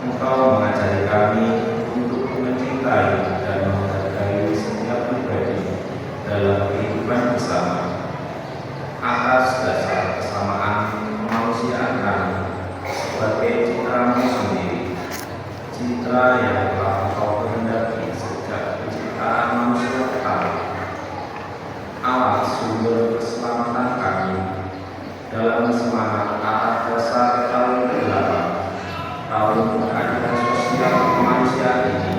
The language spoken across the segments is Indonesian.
Engkau mengajari kami untuk mencintai dan menghargai setiap pribadi dalam kehidupan bersama atas dasar kesamaan kemanusiaan kami sebagai citramu sendiri, citra yang telah Engkau kehendaki sejak penciptaan manusia pertama. Allah sumber keselamatan kami dalam semangat atas dasar tahun ke-8 tahun keadilan sosial kemanusiaan ini.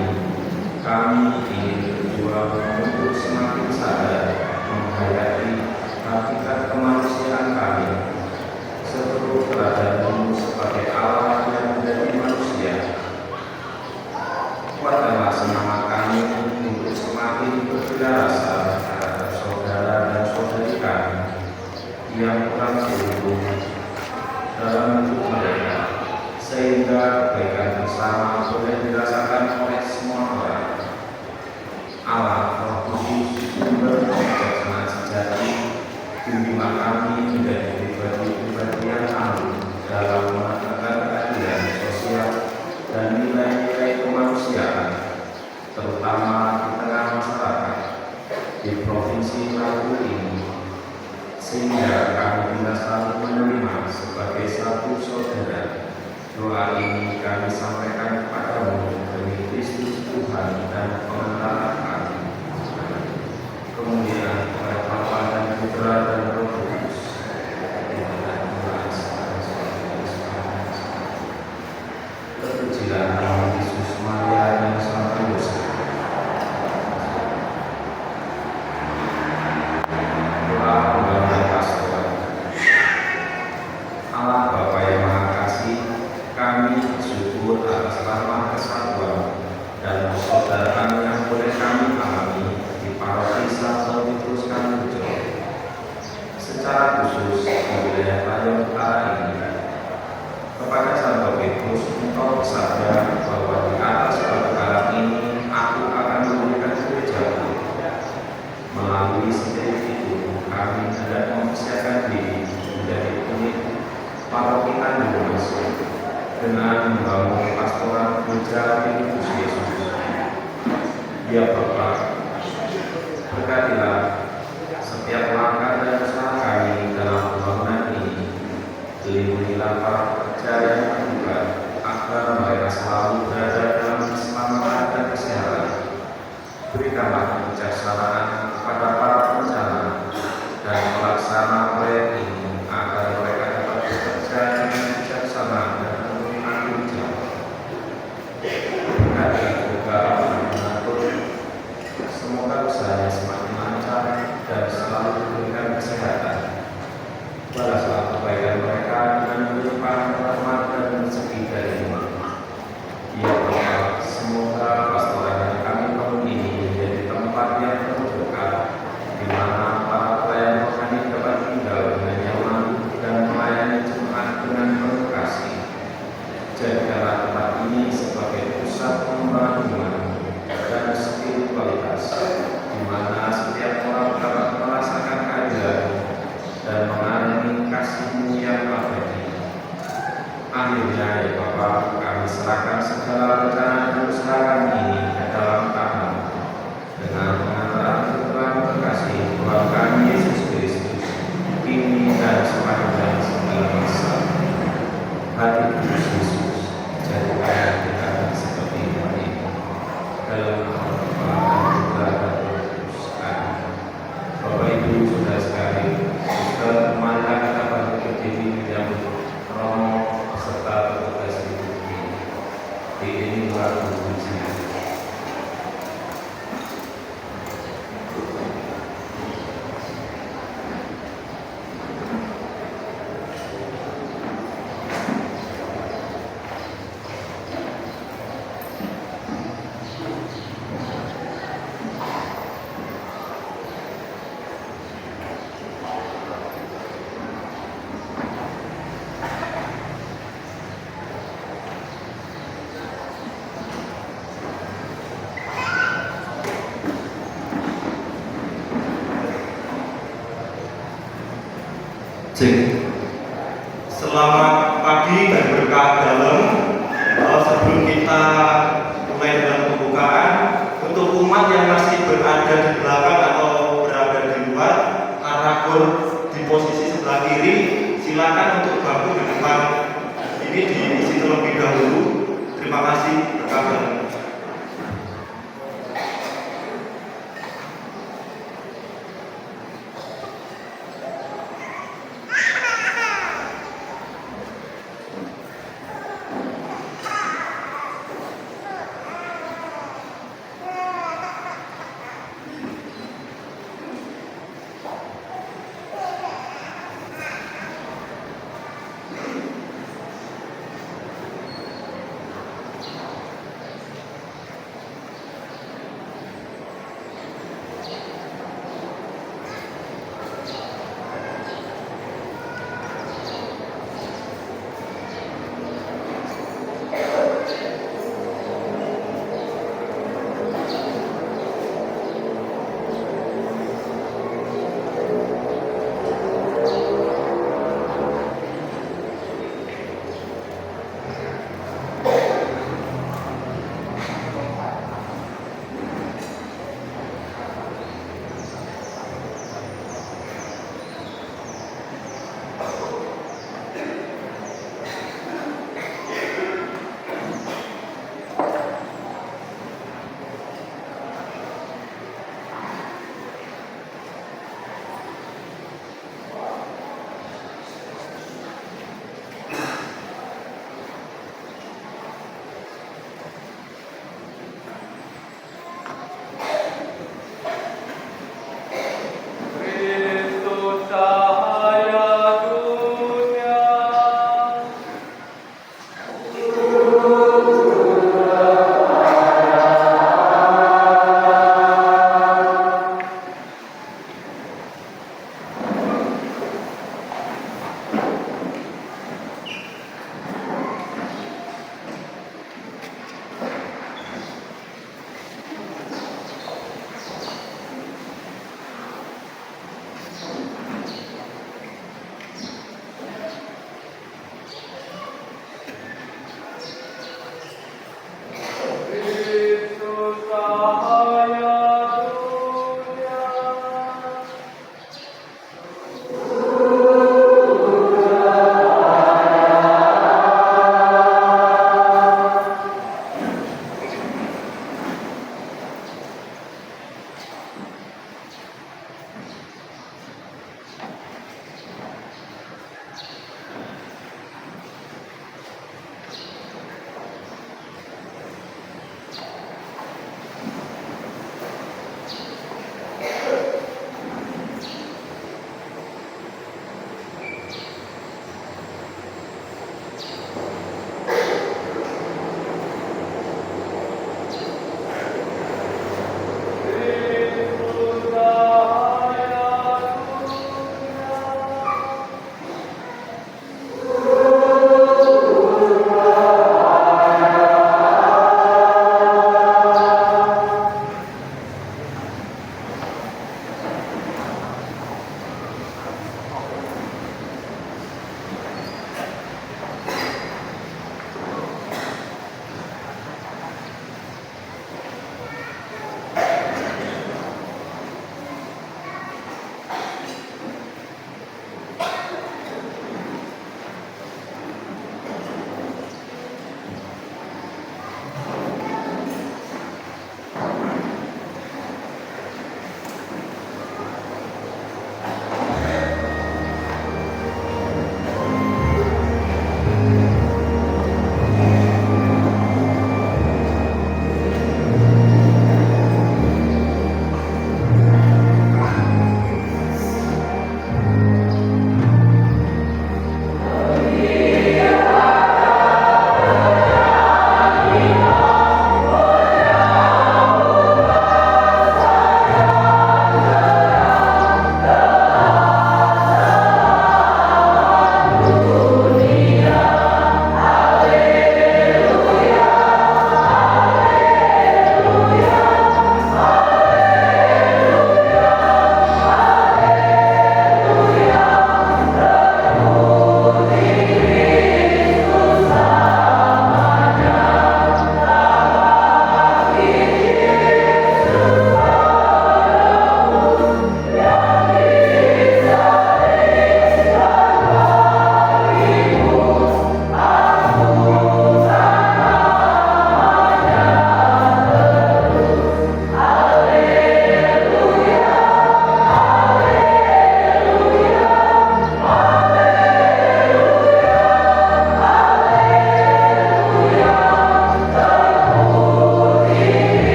Kami ingin berjuang untuk semakin sadar menghayati hakikat kemanusiaan kami seluruh keberadaanmu sebagai Allah yang menjadi manusia. Kuatkanlah semangat kami untuk semakin berbela rasa terhadap saudara dan saudari kami yang kurang beruntung dalam hidup mereka, sehingga kebaikan bersama boleh dirasakan oleh semua orang. Allah Roh Kudus, sumber kebijaksanaan sejati, bimbinglah kami menjadi pribadi-pribadi yang anggun dalam menegakkan keadilan sosial dan nilai-nilai kemanusiaan, terutama di tengah masyarakat di Provinsi Lampung ini, sehingga kami bisa selalu menerima sebagai satu saudara. Doa ini kami sampaikan kepadamu demi Kristus Tuhan dan pengantar kami. Kemudian oleh Bapa dan Putra dan Roh Kudus. Terpujilah nama Yesus, Maria dan Sang Yosef. Doa pembangunan pastoral. Allah Bapa yang Maha Kasih, kami bersyukur atas rahmat kesatuan dan persaudaraan yang boleh kami alami di paroki Santo Petrus Kambujo, secara khusus di wilayah Layong Utara ini. Kepada Santo Petrus, Engkau bersabda bahwa di atas batu karang ini aku akan memberikan gerejaku. Melalui setiap itu, kami hendak mempersiapkan diri menjadi unit paroki Tanjung Mas dengan membangun pastoral gereja Filipus Yesus. Ya Bapa, berkatilah setiap langkah dan usaha kami dalam pembangunan ini. Lindungilah para pekerja yang terlibat agar mereka selalu berada dalam keselamatan dan kesehatan. Berikanlah kebijaksanaan kepada para perencana dan pelaksana proyek ini agar mereka dapat bekerja dengan bijaksana dan penuh tanggung jawab. Berkati juga mengatur semoga usahanya semakin lancar dan selalu diberikan kesehatan. Balaslah kebaikan mereka dengan melimpahkan rahmat dan rezeki darimu. Ya Bapa, semoga pastoral yang kami bangun ini menjadi tempat yang penuh berkah, di mana para pelayan rohani dapat tinggal dengan nyaman dan melayani jemaat dengan penuh kasih. Jadikanlah tempat ini sebagai pusat pengembangan iman dan spiritualitas, di mana setiap orang dapat merasakan keadilan dan mengalami kasih-Mu yang abadi. Akhirnya ya Bapa, kami serahkan segala rencana dan usaha kami ini ke dalam tangan dengan pengantaran Tuhan terkasih Tuhan kami Yesus Kristus, kini dan sepanjang segala masa. Hati Kudus Yesus, jadikan kita seperti ini dalam nama Bapa dan Putra dan Roh Kudus. Amin. Bapak Ibu saudara sekalian, marilah kita bangkit berdiri menyambut Romo serta petugas liturgi. Diiringi lagu pujian. Selamat pagi dan berkah dalam. Sebelum Silakan untuk bangku di depan ini diisi terlebih dahulu. Terima kasih rekan-rekan.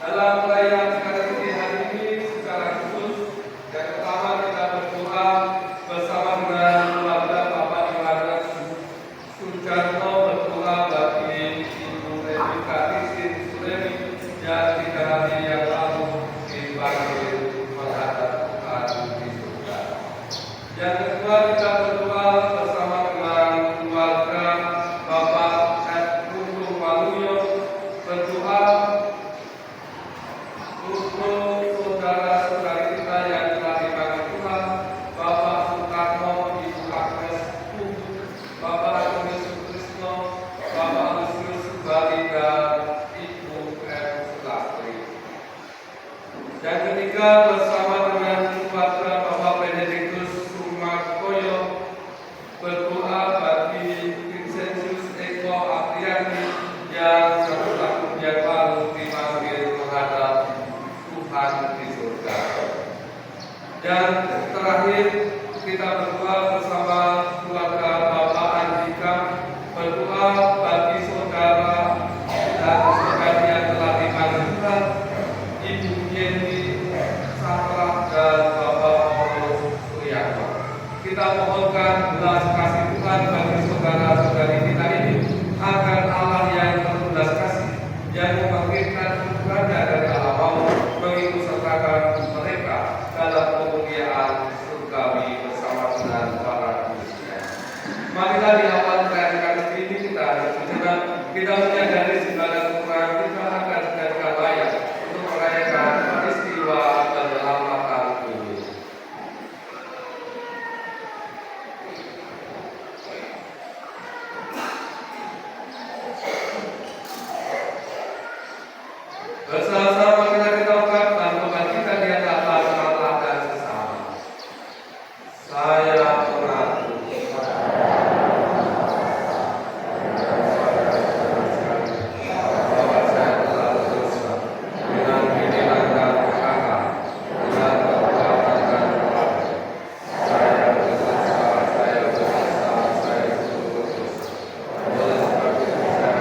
Dalam perayaan Ekaristi hari ini secara khusus, yang pertama kita berdoa bersama dengan keluarga Bapak Yohanes Sujarto, berdoa bagi Ibu Rebika Tisin Sulemi yang 3 hari yang lalu dipanggil menghadap Tuhan di surga. Yang kedua kita berdoa bersama dengan keluarga Bapak Edmundo Waluyo, berdoa untuk saudara-saudari kita yang telah dipanggil Tuhan, Bapak Soekarno, Ibu Agnes Pung, Bapak Agnes Sutrisno, Bapak Lusius Subali, dan Ibu M. Sulastri. Yang ketiga bersama dengan keluarga Bapak Benedictus Sumarkoyo, berdoa bagi Vincentius Eko Apriani yang 1 tahun yang lalu dipanggil menghadap Tuhan di surga. Dan terakhir kita berdoa bersama keluarga Bapak Andika, berdoa bagi saudara dan saudari yang telah dipanggil Tuhan, Ibu Yeni Satra dan Bapak Olo Suryanto. Kita mohonkan belas kasih Tuhan bagi saudara-saudari kita ini, agar Allah yang penuh belas kasih, yang membangkitkan keluarga dari alam maut, mengikut sertakan mereka dalam kemuliaan surgawi bersama dengan para kudusnya. Marilah di awal perayaan Ekaristi ini kita sejenak kita menyadari segala kekurangan kita agar kita layak untuk merayakan peristiwa penyelamatan ini. Bersama-sama kita ungkapkan beban kita di hadapan Allah dan sesama. Saya mengaku bahwa saya telah berdosa dengan pikiran dan perkataan, dengan perbuatan dan perbuatan. Saya berdosa, saya sungguh berdosa. Oleh sebab itu saya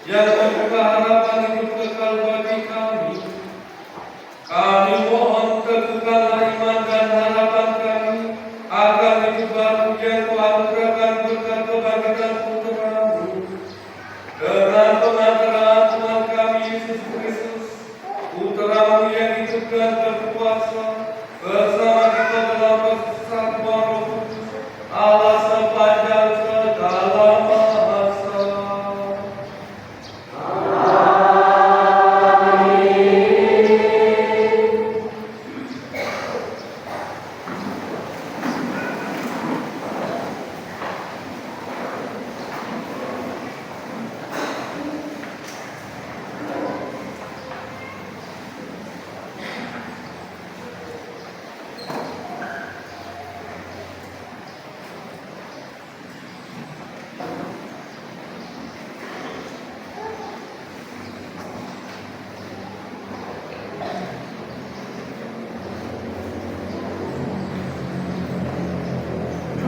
yang membuka harapan hidup kekal bagi kami. Kami mohon teguhkanlah iman dan harapan kami akan hidup baru yang Tuhan anugerahkan berkat kebangkitan Putra-Mu. Dengan pengantaran Tuhan kami Yesus Kristus, Putra-Mu yang hidup dan berkuasa, bersama kita dalam persatuan Roh Kudus, Allah sepanjang segala masa.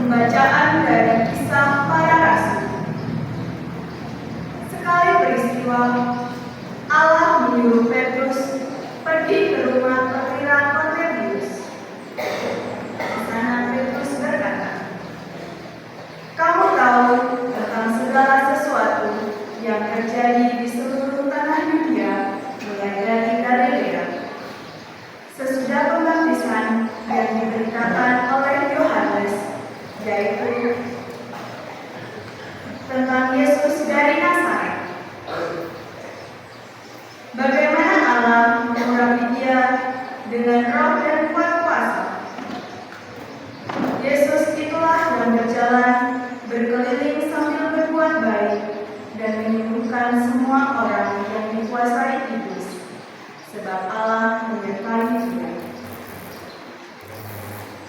Pembacaan dari Kisah Para Rasul. Sekali peristiwa, Allah menyuruh Petrus pergi ke rumah perwira Kornelius. Di sana Petrus berkata, "Kamu tahu tentang segala sesuatu yang terjadi di seluruh tanah Yudea, mulai dari Galilea. Sesudah pembaptisan yang diberitakan oleh Yohanes, yaitu tentang Yesus dari Nazaret. Bagaimana Allah mengurapi Dia dengan roh dan kuasa. Yesus itulah yang berjalan berkeliling sambil berbuat baik dan menyembuhkan semua orang yang dikuasai iblis, sebab Allah menyertai Dia.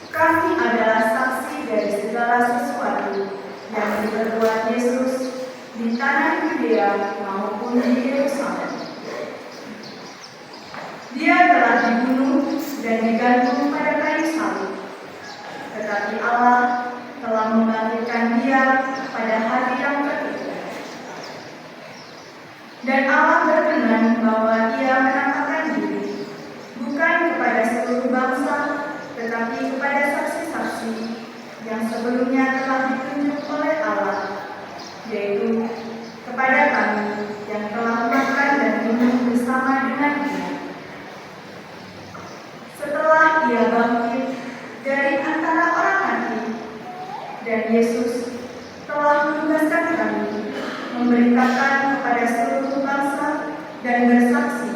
Kami adalah saksi dari segala sesuatu yang diperbuat Yesus di tanah Yudea maupun di Yerusalem. Dia telah dibunuh dan digantung pada kayu salib, tetapi Allah telah membangkitkan Dia pada hari yang ketiga. Dan Allah berkenan bahwa Ia menampakkan diri bukan kepada seluruh bangsa, tetapi kepada saksi-saksi yang sebelumnya telah ditunjuk oleh Allah, yaitu kepada kami yang telah makan dan minum bersama dengan Dia. Setelah Ia bangkit dari antara orang mati, dan Yesus telah menugaskan kami memberitakan kepada seluruh bangsa dan bersaksi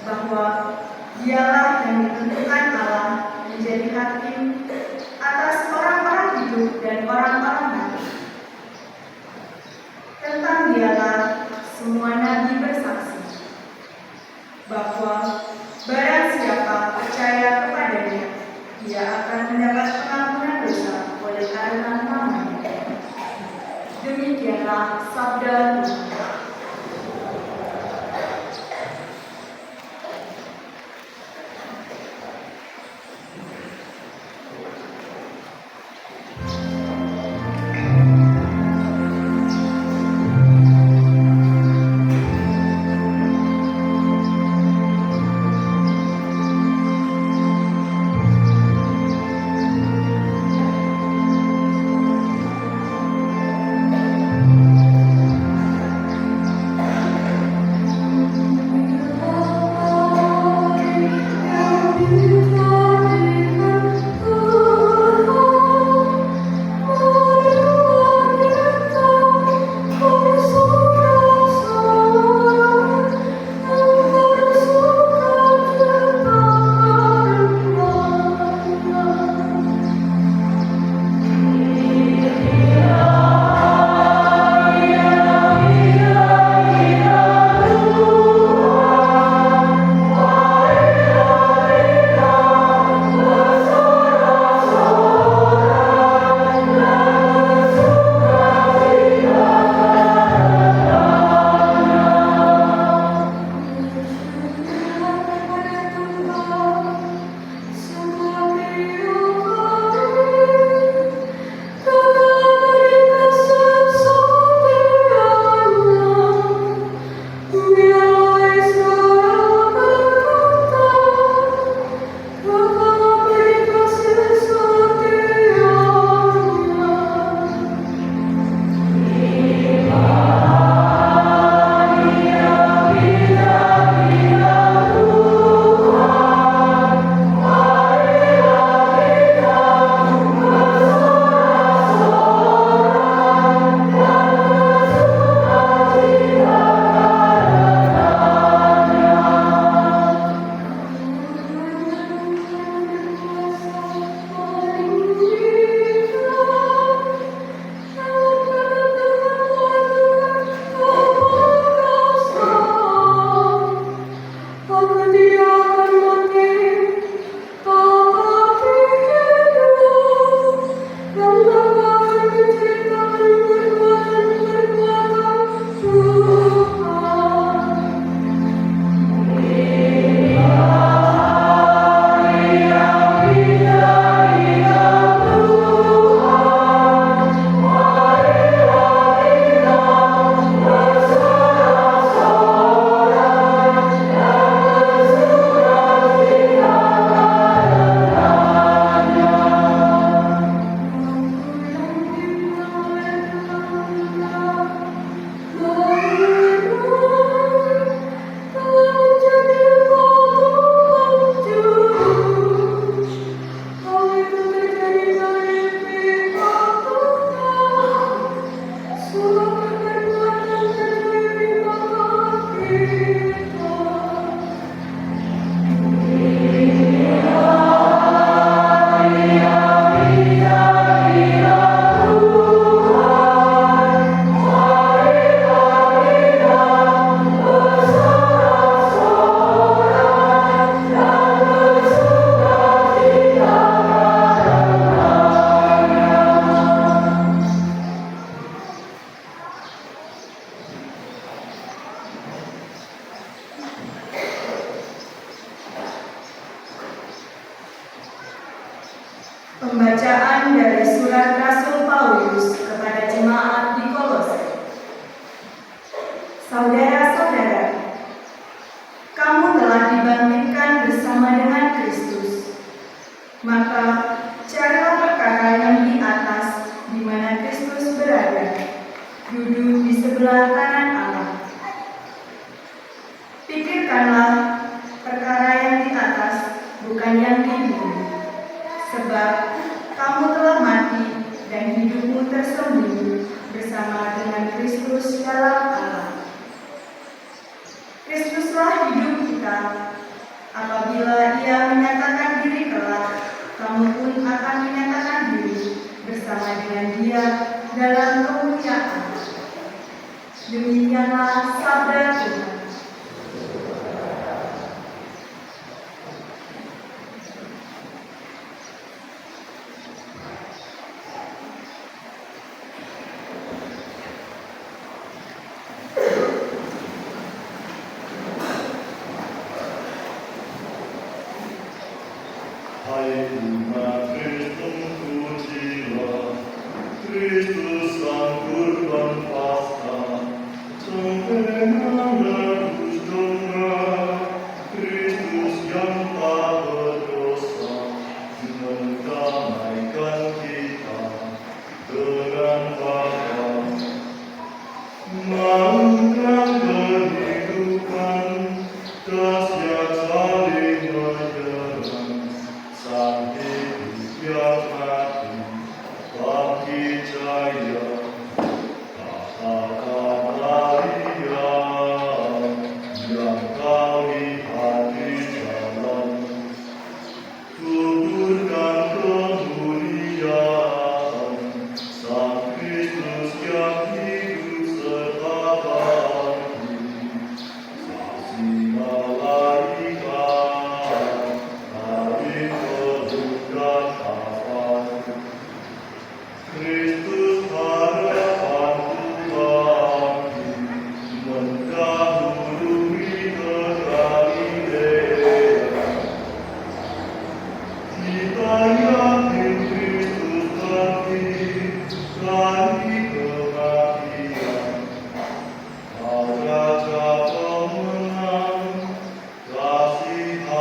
bahwa Dialah yang ditentukan Allah menjadi hakim atas orang-orang hidup dan orang-orang mati. Tentang Dialah semua nabi bersaksi bahwa barang siapa percaya kepadanya, dia akan mendapat pengampunan dosa oleh karena nama-Nya. Demikianlah sabda Tuhan. surat Rasul Paulus kepada jemaat di Kolose. Saudara-saudara, kamu telah dibangkitkan bersama dengan Kristus. Maka carilah perkara yang di atas, di mana Kristus berada, duduk di sebelah kanan Allah. Pikirkanlah perkara yang di atas, bukan yang di bumi. Sebab kamu telah mati dan hidupmu tersembunyi bersama dengan Kristus dalam Allah. Kristuslah hidup kita. Apabila Ia menyatakan diri kelak, kamu pun akan menyatakan diri bersama dengan Dia dalam kemuliaan. Demikianlah sabda Tuhan. Hai umat Kristus, pujilah Kristus Sang Kurban Paskah. Sempurna rebus domba, Kristus yang tak berdosa, mendamaikan kita dengan Bapa. Maukan kehidupan, dahsyat saling menyerang. Sang hidup yang mati, bangkit jaya, kata-kata Dia yang kau lihat di jalan. Tuburkan kemuliaan Sang Kristus yang hidup serta bangkit. Saksi malaikat, hari dan harapan. Kristus harapan Tuhan, mendahului ke Galilea. Kita yakin Kristus bangkit dari kematian. Kau Raja pemenang, kasihanilah.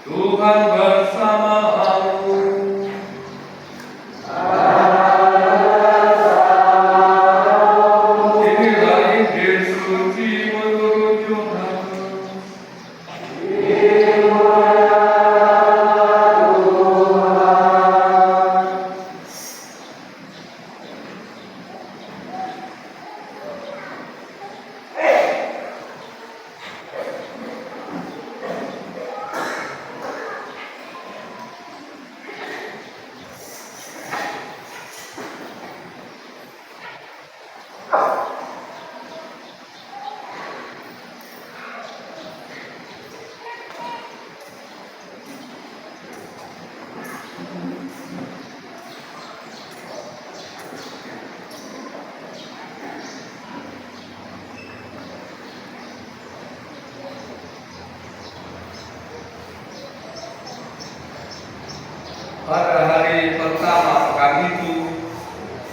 Tuhan bersamamu. Inilah Injil suci menurut Yohanes.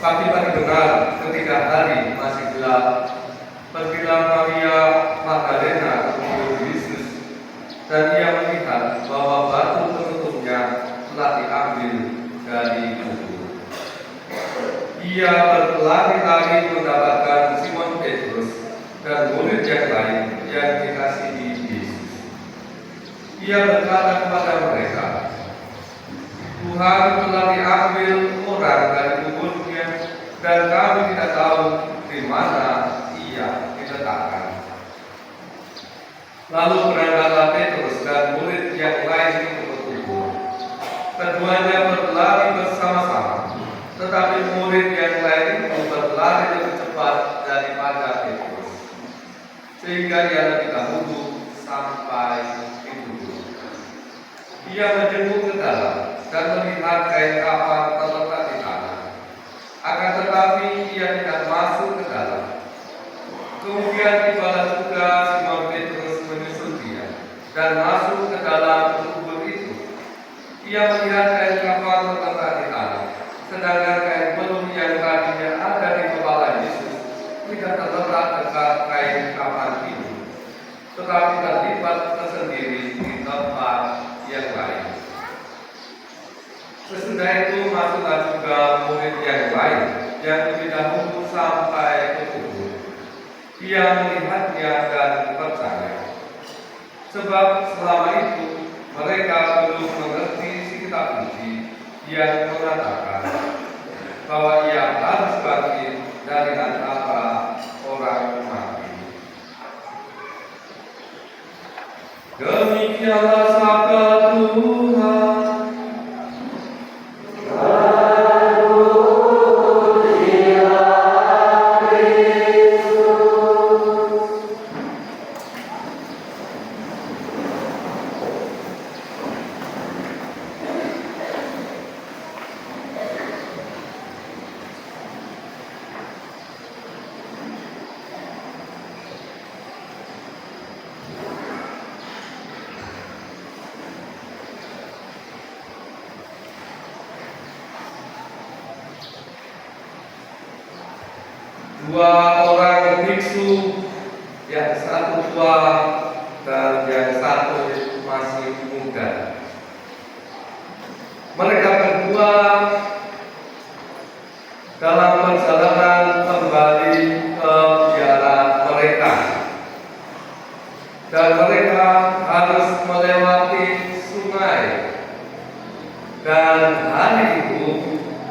Pagi-pagi benar ketika hari masih gelap, pergilah Maria Magdalena ke kubur Yesus, dan ia melihat bahwa batu penutupnya telah diambil dari kubur. Ia berlari-lari mendapatkan Simon Petrus dan murid yang lain yang dikasihi Yesus. Ia berkata kepada mereka, Tuhan telah diambil orang dari kuburnya, dan kami tidak tahu di mana ia diletakkan. Lalu berangkatlah Petrus dan murid yang lain itu ke kubur. Keduanya berlari bersama-sama, tetapi murid yang lain itu berlari lebih cepat daripada Petrus, sehingga ia lebih dahulu sampai di kubur. Ia menjenguk ke dalam dan melihat kain kafan terletak di tanah. Akan tetapi ia tidak masuk ke dalam. Kemudian tibalah juga Simon Petrus menyusul dia dan masuk ke dalam kubur itu. Ia melihat kain kafan terletak di tanah, sedangkan kain belum yang tadinya ada di kepala Yesus tidak terletak dekat kain kafan itu, tetapi terlipat tersendiri di tempat yang lain. Sesudah itu masuklah juga murid yang lain yang lebih dahulu sampai ke kubur. Ia melihatnya dan percaya, sebab selama itu mereka belum mengerti isi kitab suci yang mengatakan bahwa ia harus bangkit dari antara orang mati. Demikianlah sabda Tuhan. Dua orang biksu, yang satu tua dan yang satu masih muda. Mereka berdua dalam perjalanan kembali ke biara mereka, dan mereka harus melewati sungai. Dan hari itu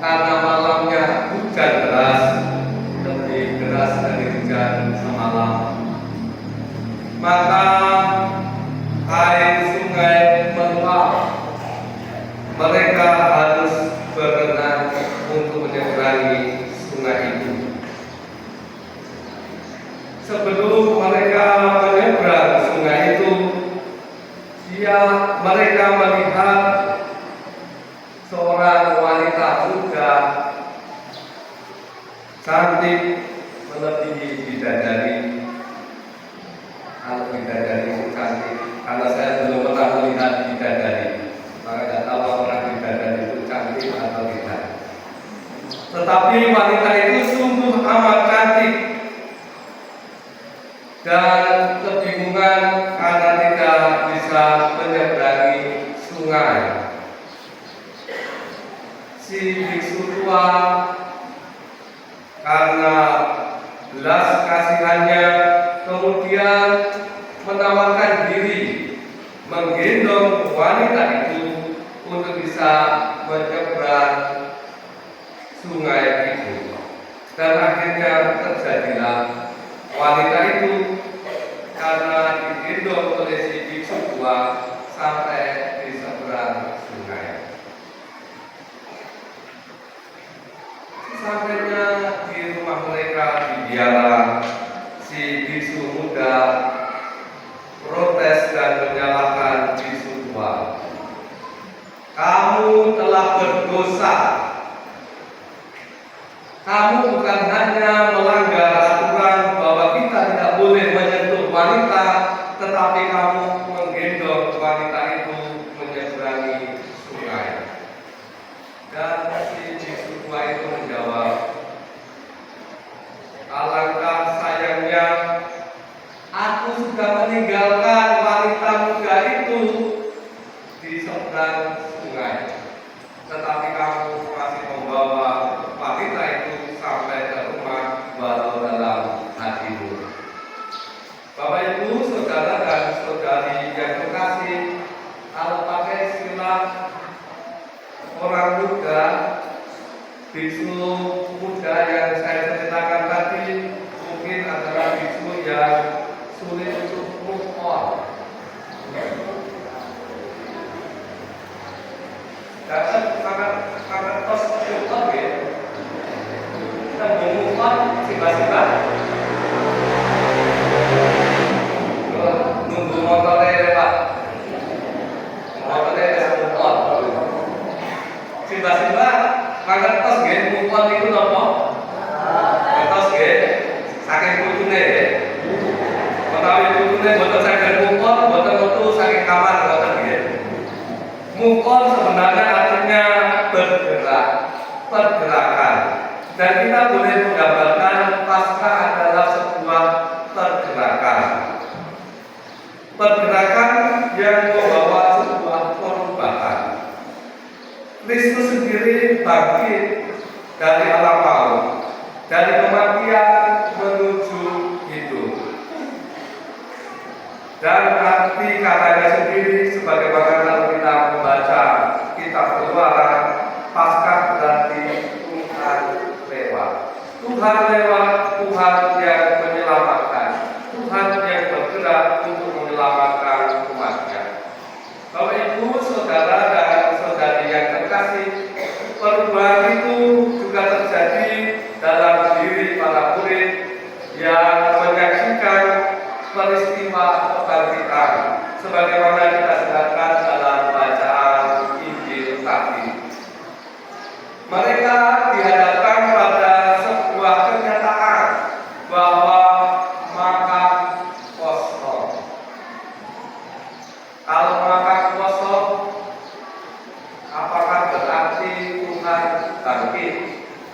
karena malamnya hujan deras, lebih deras dari hujan semalam, maka air sungai meluap. Mereka harus berenang untuk menyeberangi sungai itu. Sebelum mereka menyeberang sungai itu, mereka melihat seorang wanita muda cantik melebihi bidadari. Kalau bidadari itu cantik, karena saya belum pernah melihat bidadari, maka tidak tahu orang bidadari itu cantik atau tidak. Tetapi wanita itu sungguh amat cantik, dan kebingungan karena tidak bisa menyeberangi sungai. Si biksu tua karena belas kasihannya kemudian menawarkan diri menggendong wanita itu untuk bisa menyeberang sungai itu. Dan akhirnya terjadilah wanita itu karena digendong oleh si biksu tua sampai di seberang sungai. Sampainya di rumah mereka di biara, si biksu muda protes dan menyalahkan biksu tua. Kamu telah berdosa. Kamu bukan hanya melanggar aturan bahwa kita tidak boleh menyentuh wanita, tetapi kamu menggendong wanita itu menyeberangi sungai. Dan si biksu tua itu menjawab, Simba? Nunggu motornya lewat. Motornya ada motor. Simba mangertos nggih mupon niku napa? Ngertos nggih. Saking putune nggih. Menawi putune boten saged mupon, boten metu saking kamar boten nggih. Mupon sebenarnya artinya bergerak, pergerakan. Dan kita boleh menggambarkan Paskah adalah sebuah pergerakan. Pergerakan yang membawa sebuah perubahan. Kristus sendiri bangkit dari alam maut, dari kematian menuju hidup. Dan arti katanya sendiri sebagaimana kalau kita membaca kitab Keluaran, Paskah berarti Tuhan lewat. Tuhan lewat, Tuhan yang menyelamatkan, Tuhan yang bergerak untuk menyelamatkan umatnya. Bapak Ibu, saudara dan saudari yang terkasih, perubahan itu juga terjadi dalam diri para murid yang menyaksikan peristiwa kebangkitan sebagaimana kita dengarkan dalam bacaan Injil tadi. Mereka dihadapkan pada sebuah kenyataan bahwa makam kosong. Kalau makam kosong, apakah berarti Tuhan bangkit?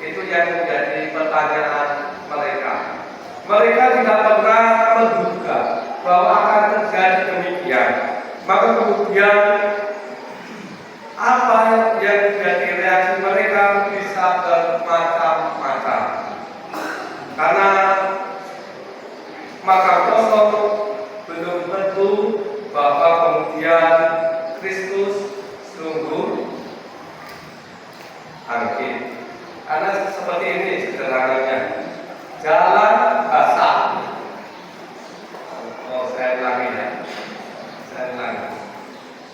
Itu yang menjadi pertanyaan mereka. Mereka tidak pernah menduga bahwa akan terjadi demikian. Maka kemudian apa yang menjadi reaksi mereka bisa bermacam-macam. Karena makam kosong belum tentu bahwa kemudian Kristus sungguh bangkit. Karena seperti ini sederhananya, jalan basah. Oh, saya ulangi ya. Saya ulangi.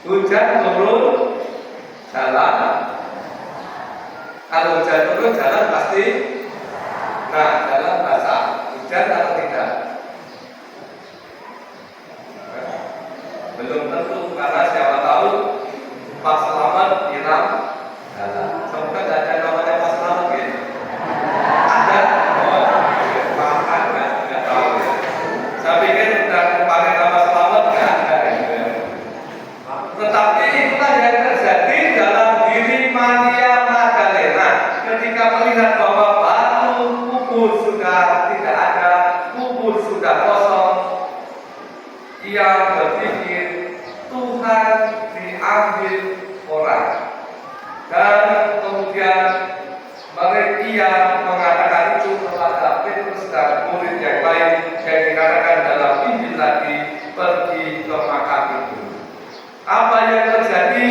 Hujan turun, jalan. Kalau hujan turun, jalan pasti. Nah, jalan basah. Hujan atau tidak? Belum tentu, karena siapa tahu Pak Selamat bilang jalan. Semoga tidak ada namanya Pak Selamat gitu. Ada? Oh, makan nggak tahu. Saya pikir udah pakai nama Selamat nggak ada gitu. Tetapi itulah yang terjadi dalam diri Maria Magdalena ketika melihat bahwa batu kubur sudah tidak ada, kubur sudah kosong. Ia berpikir Tuhan diambil orang. Dan kemudian ia mengatakan itu kepada Petrus dan murid yang lain yang dikatakan dalam Injil tadi, pergi ke makam itu. Apa yang terjadi,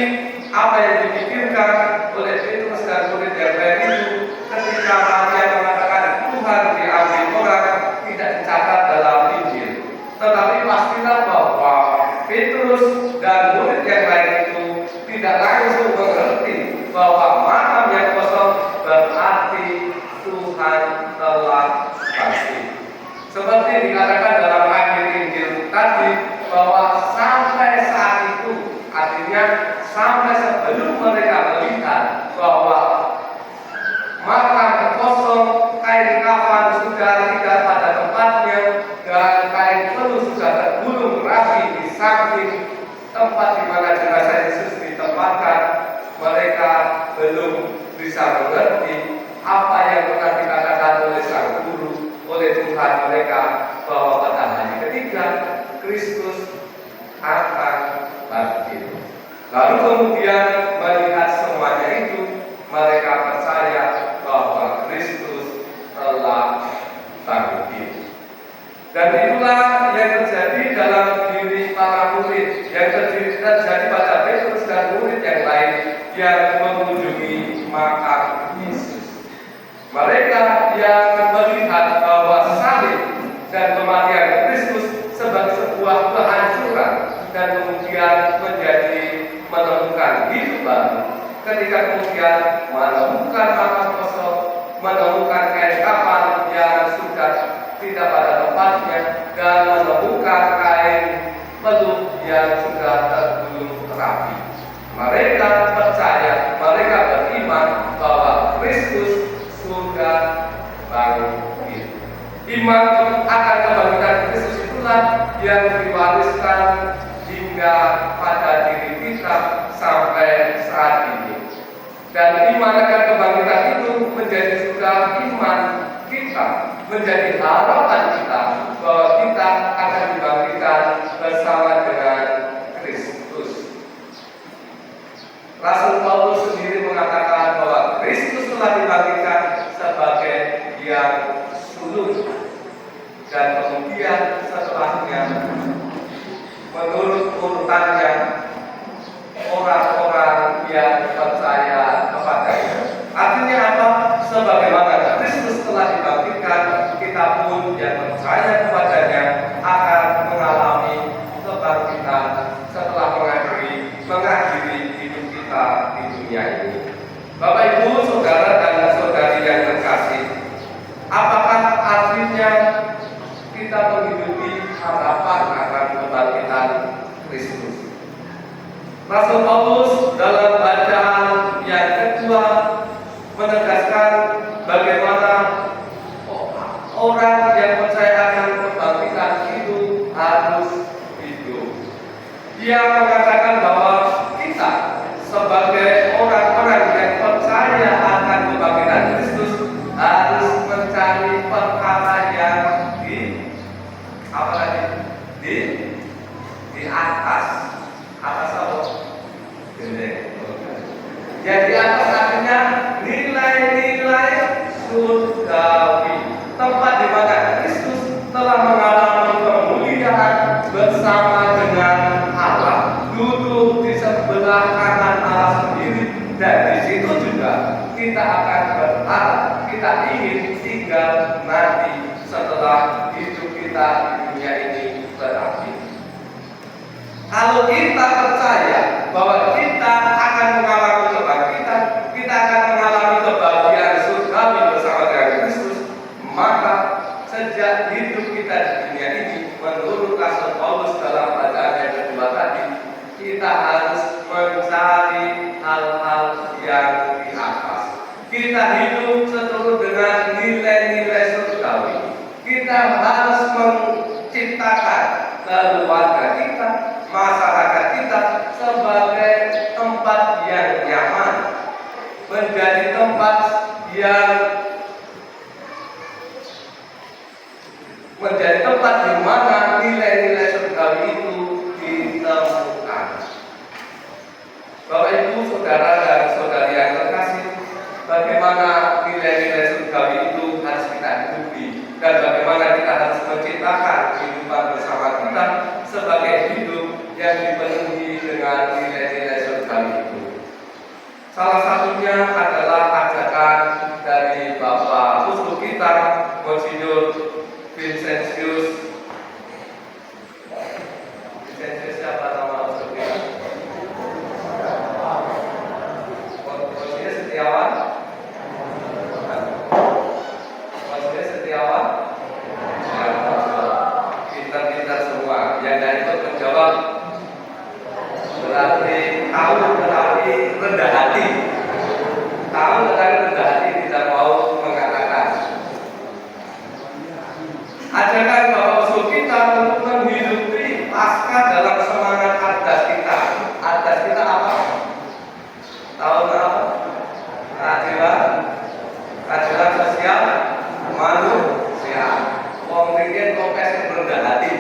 apa yang dipikirkan oleh Petrus dan murid yang lain itu ketika Maria mengatakan Tuhan diambil orang tidak dicatat dalam Injil. Tetapi pastilah bahwa Petrus dan murid yang lain itu tidak langsung mengerti bahwa makam yang kosong berarti Tuhan telah bangkit. Seperti dikatakan dalam akhir Injil tadi bahwa sampai saat itu, artinya sampai sebelum mereka melihat bahwa makam kosong, kain kafan sudah tidak pada tempatnya dan kain peluh sudah tergulung rapi di samping tempat di mana jenazah Yesus ditempatkan, mereka belum bisa mengerti apa yang pernah dikatakan oleh sang guru, oleh Tuhan mereka, bahwa pada hari ketiga Kristus akan bangkit. Lalu kemudian melihat semuanya itu, mereka percaya bahwa Kristus telah bangkit. Dan itulah yang terjadi dalam diri para murid, yang terjadi pada Petrus dan murid yang lain yang mengunjungi makam Yesus. Mereka yang melihat bahwa salib dan kematian Kristus sebagai sebuah kehancuran dan kemudian menjadi menemukan hidup Iman akan kebangkitan Kristus itulah yang diwariskan hingga pada diri kita sampai saat ini. Dan iman akan kebangkitan itu menjadi juga iman kita, menjadi harapan kita bahwa kita akan dibangkitkan bersama dengan Kristus. Rasul Paulus sendiri mengatakan bahwa Kristus telah dibangkitkan sebagai yang sulung, dan kemudian setelahnya menurut urutannya orang-orang yang percaya kepadanya. Artinya apa? Sebagaimana Kristus telah dibangkitkan, kita pun yang percaya kepadanya akan mengalami kebangkitan setelah mengakhiri hidup kita di dunia ini. Bapak, Ibu, saudara dan saudari yang terkasih, apakah artinya kita menghidupi harapan akan kebangkitan Kristus? Rasul Paulus dalam bacaan yang kedua menegaskan bagaimana orang yang percaya akan kebangkitan itu harus hidup. Dia mengatakan bahwa kita sebagai orang-orang yang percaya akan kebangkitan Kristus harus mencari perkara yang di atas apa? Gendeng. Yang di atas artinya nilai-nilai surgawi, tempat di mana Kristus telah mengalami kemuliaan bersama dengan Allah, duduk di sebelah kanan Allah sendiri, dan di situ juga kita akan berharap, kita ingin tinggal nanti setelah hidup kita di dunia ini berakhir. Kalau kita percaya bahwa kita akan mengalami kebangkitan, kita akan mengalami kebahagiaan surgawi bersama dengan Kristus, maka sejak hidup kita di dunia ini, menurut Rasul Paulus dalam bacaan yang kedua tadi, kita harus mencari hal-hal yang di atas. Kita hidup seturut dengan nilai-nilai surgawi. Kita harus menciptakan keluarga kita, masyarakat kita sebagai tempat yang nyaman, menjadi tempat di mana nilai-nilai surgawi itu ditemukan. Bapak, Ibu, saudara dan saudari yang terkasih, bagaimana nilai-nilai surgawi itu harus kita hidupi, dan bagaimana kita harus menciptakan kehidupan bersama kita sebagai hidup yang dipenuhi dengan nilai-nilai surgawi itu. Salah satunya adalah ajakan dari Bapak Uskup kita, Monsinyur Vincentius. Siapa nama Uskup kita? Monsinyur Setiawan. Monsinyur Setiawan. Pintar-pintar semua. Yang dari itu menjawab berarti tahu tetapi rendah hati. Tahu tetapi rendah hati, tidak mau mengatakan. Ajakan Bapak Uskup kita untuk menghidupi Paskah dalam semangat ardas kita. Ardas kita apa? Tahu apa? Keadilan sosial manusia. Wong ringin kompes rendah hati.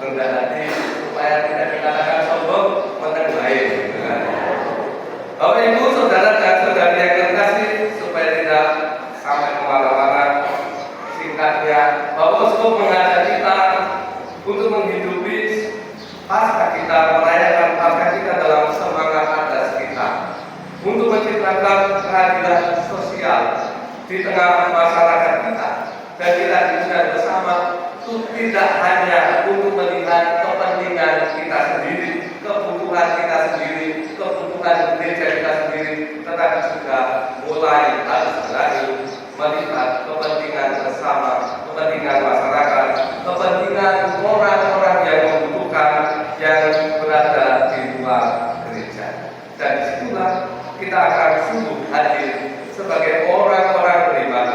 Rendah hati supaya tidak dikatakan sombong, menang baik. Bapak, Ibu, saudara dan saudari yang terkasih, supaya tidak sampai kemana-mana, singkatnya, Bapak Uskup mengajak kita untuk menghidupi Paskah kita, merayakan Paskah kita dalam semangat atas kita, untuk menciptakan keadilan sosial di tengah masyarakat kita, dan kita diundang bersama untuk tidak hanya untuk melihat kepentingan kita sendiri, kebutuhan kita sendiri, kebutuhan gereja kita sendiri, tetapi juga mulai harus berani melihat kepentingan bersama, kepentingan masyarakat, kepentingan orang-orang yang membutuhkan, yang berada di luar gereja. Dan disitulah kita akan sungguh hadir sebagai orang-orang beribadah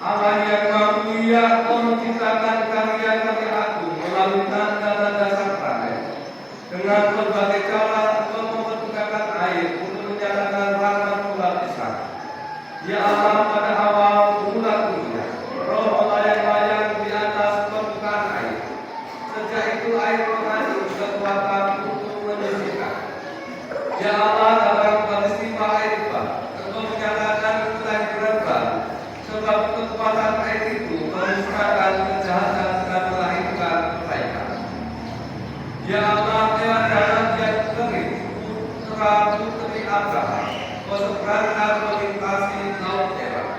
Allah yang Maha Mulia, Kau menciptakan karya-karya agung melalui tanda-tanda sakral. Dengan berbagai cara Kau mempergunakan air untuk menyatakan rahmat pembaptisan. Ya Allah, pada awal mula-mulanya Roh melayang-layang di atas permukaan air. Sejak itu air mengandung kekuatan untuk menyucikan. Ya Allah, dalam peristiwa air bah, Engkau menyatakan kelahiran baru. Sebab kekuatan air itu memusnahkan kejahatan dan melahirkan kebaikan. Ya Allah, lewat jalan yang kering, putra putri Abraham, Kau seberangkan melintasi laut merah.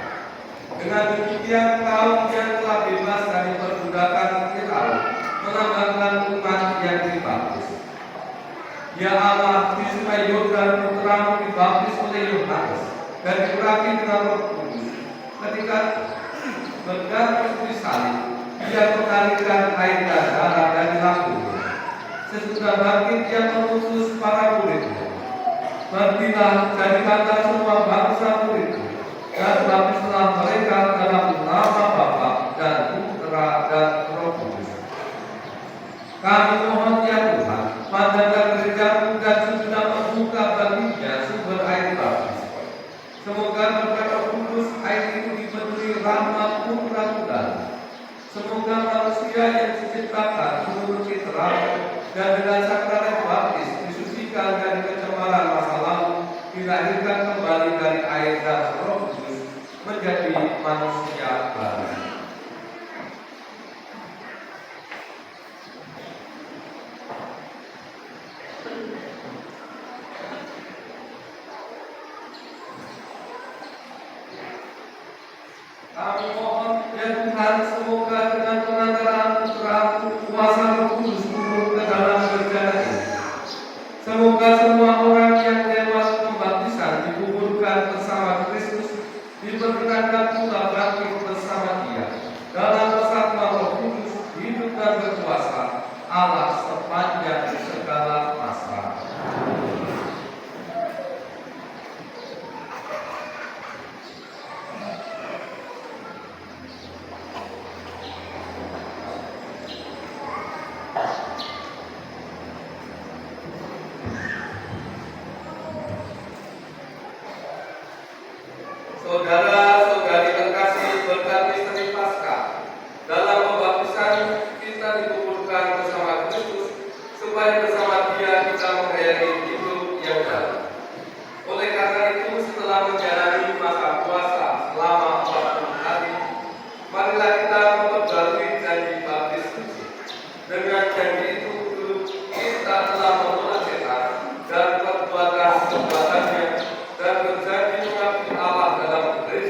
Dengan demikian kaum yang telah bebas dari perbudakan Firaun menambahkan umat yang dibaptis. Ya Allah, di Sungai Yordan putramu dibaptis oleh Yohanes dan diurapi dengan Roh Kudus. Ketika bergantung di salib, ia mengalirkan air dan darah dari lambungnya. Sesudah bangkit, ia mengutus para muridnya. Pergilah, jadikanlah semua bangsa muridku, dan baptislah mereka dalam nama Bapa dan Putra dan Roh Kudus. Kami mohon ya Tuhan, pandangkan gerejamu dan sudah membuka baginya sumber air baptis. Semoga berkat Roh Kudus air itu dipenuhi rahmat putra-putri. Semoga manusia yang diciptakan memiliki terang dan dengan sakramen baptis disucikan dari kecemaran masa lalu, dilahirkan kembali dari air dan Roh Kudus menjadi manusia baru. Kami mohon ya Tuhan, semoga dengan pengantaran putra-Mu kuasa Roh Kudus turun ke dalam gereja ini. Semoga semua orang yang lewat pembaptisan dikuburkan bersama Kristus, diperkenankan pula bangkit bersama Dia dalam persatuan Roh Kudus, hidup dan berkuasa Allah sepanjang segala masa. Saudara-saudari terkasih, berkat misteri Paskah, dalam pembaptisan kita dikuburkan bersama Kristus, supaya bersama Dia kita mengakhiri hidup yang baru. Oleh karena itu, setelah menjalani masa puasa selama 40 hari, marilah kita memperbarui janji baptis suci. Dengan janji itu kita telah menolak setan dan perbuatan-perbuatannya dan berjanji mengabdi Allah dalam gereja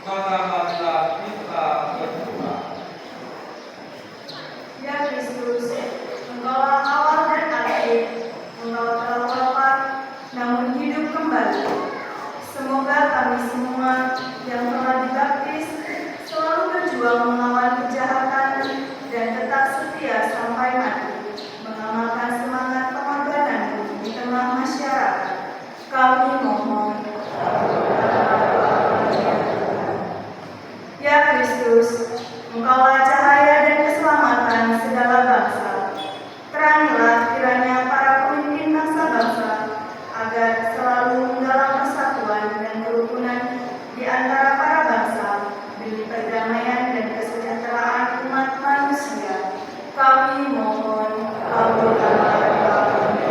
Maka marilah kita berdoa. Ya Kristus, Engkaulah awal dan akhir, Engkau telah wafat, namun hidup kembali. Semoga kami semua yang telah dibaptis selalu berjuang melawan kejahatan dan tetap setia sampai mati, mengamalkan semangat pengorbanan di tengah masyarakat. Kami mohon. Ya Kristus, Engkaulah cahaya dan keselamatan segala bangsa. Terangilah kiranya para pemimpin bangsa-bangsa agar selalu menggalang persatuan dan kerukunan di antara para bangsa demi perdamaian dan kesejahteraan umat manusia. Kami mohon, kabulkanlah doa kami.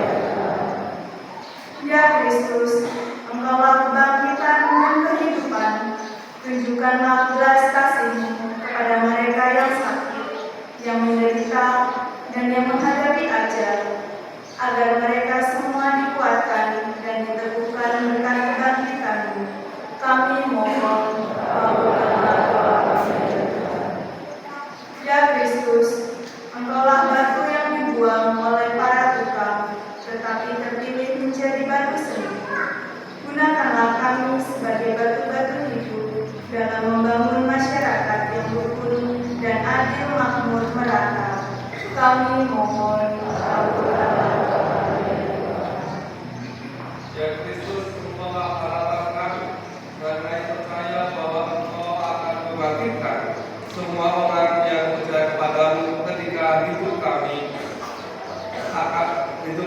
Ya Kristus, Engkaulah kebangkitan dan kehidupan. Tunjukkanlah belas kasih-Mu kepada mereka yang sakit, yang menderita, dan yang menghadapi ajal, agar mereka semua dikuatkan dan diteguhkan berkat kebangkitan-Mu. Kami mohon, kabulkanlah doa kami. Ya Kristus, Engkaulah batu yang dibuang oleh para tukang, tetapi terpilih menjadi batu seni. Gunakanlah kami sebagai batu-batu hidup dalam membangun masyarakat yang rukun dan adil makmur merata. Kami mohon, kabulkanlah doa kami. Ya Kristus, Engkaulah harapan kami, karena percaya bahwa Engkau akan membangkitkan semua orang yang percaya kepadamu ketika hidup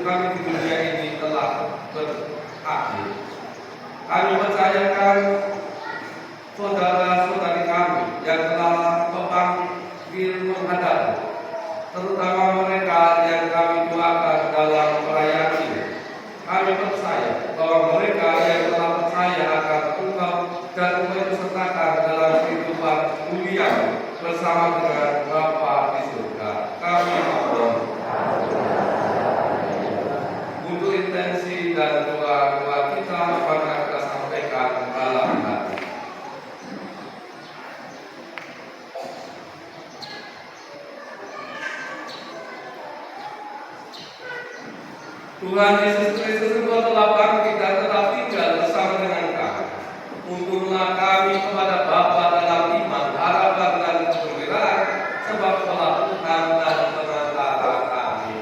kami di dunia ini telah berakhir. Kami percayakan saudara-saudari kami yang telah memanggil menghadap, terutama mereka yang kami doakan dalam perayaan ini. Kami percaya bahwa mereka yang telah percaya akan Engkau dan Engkau itu sertakan dalam kehidupan mulia bersama dengan Bapa di surga. Kami mohon untuk intensi dan doa-doa kita maka kita sampaikan dalam hati. Tuhan Yesus Kristus, Engkau telah bangkit dan tetap tinggal bersama dengan kami. Unturlah kami kepada Bapa dalam iman, harapan dan kegembiraan, sebab telah Tuhan dan penantara kami.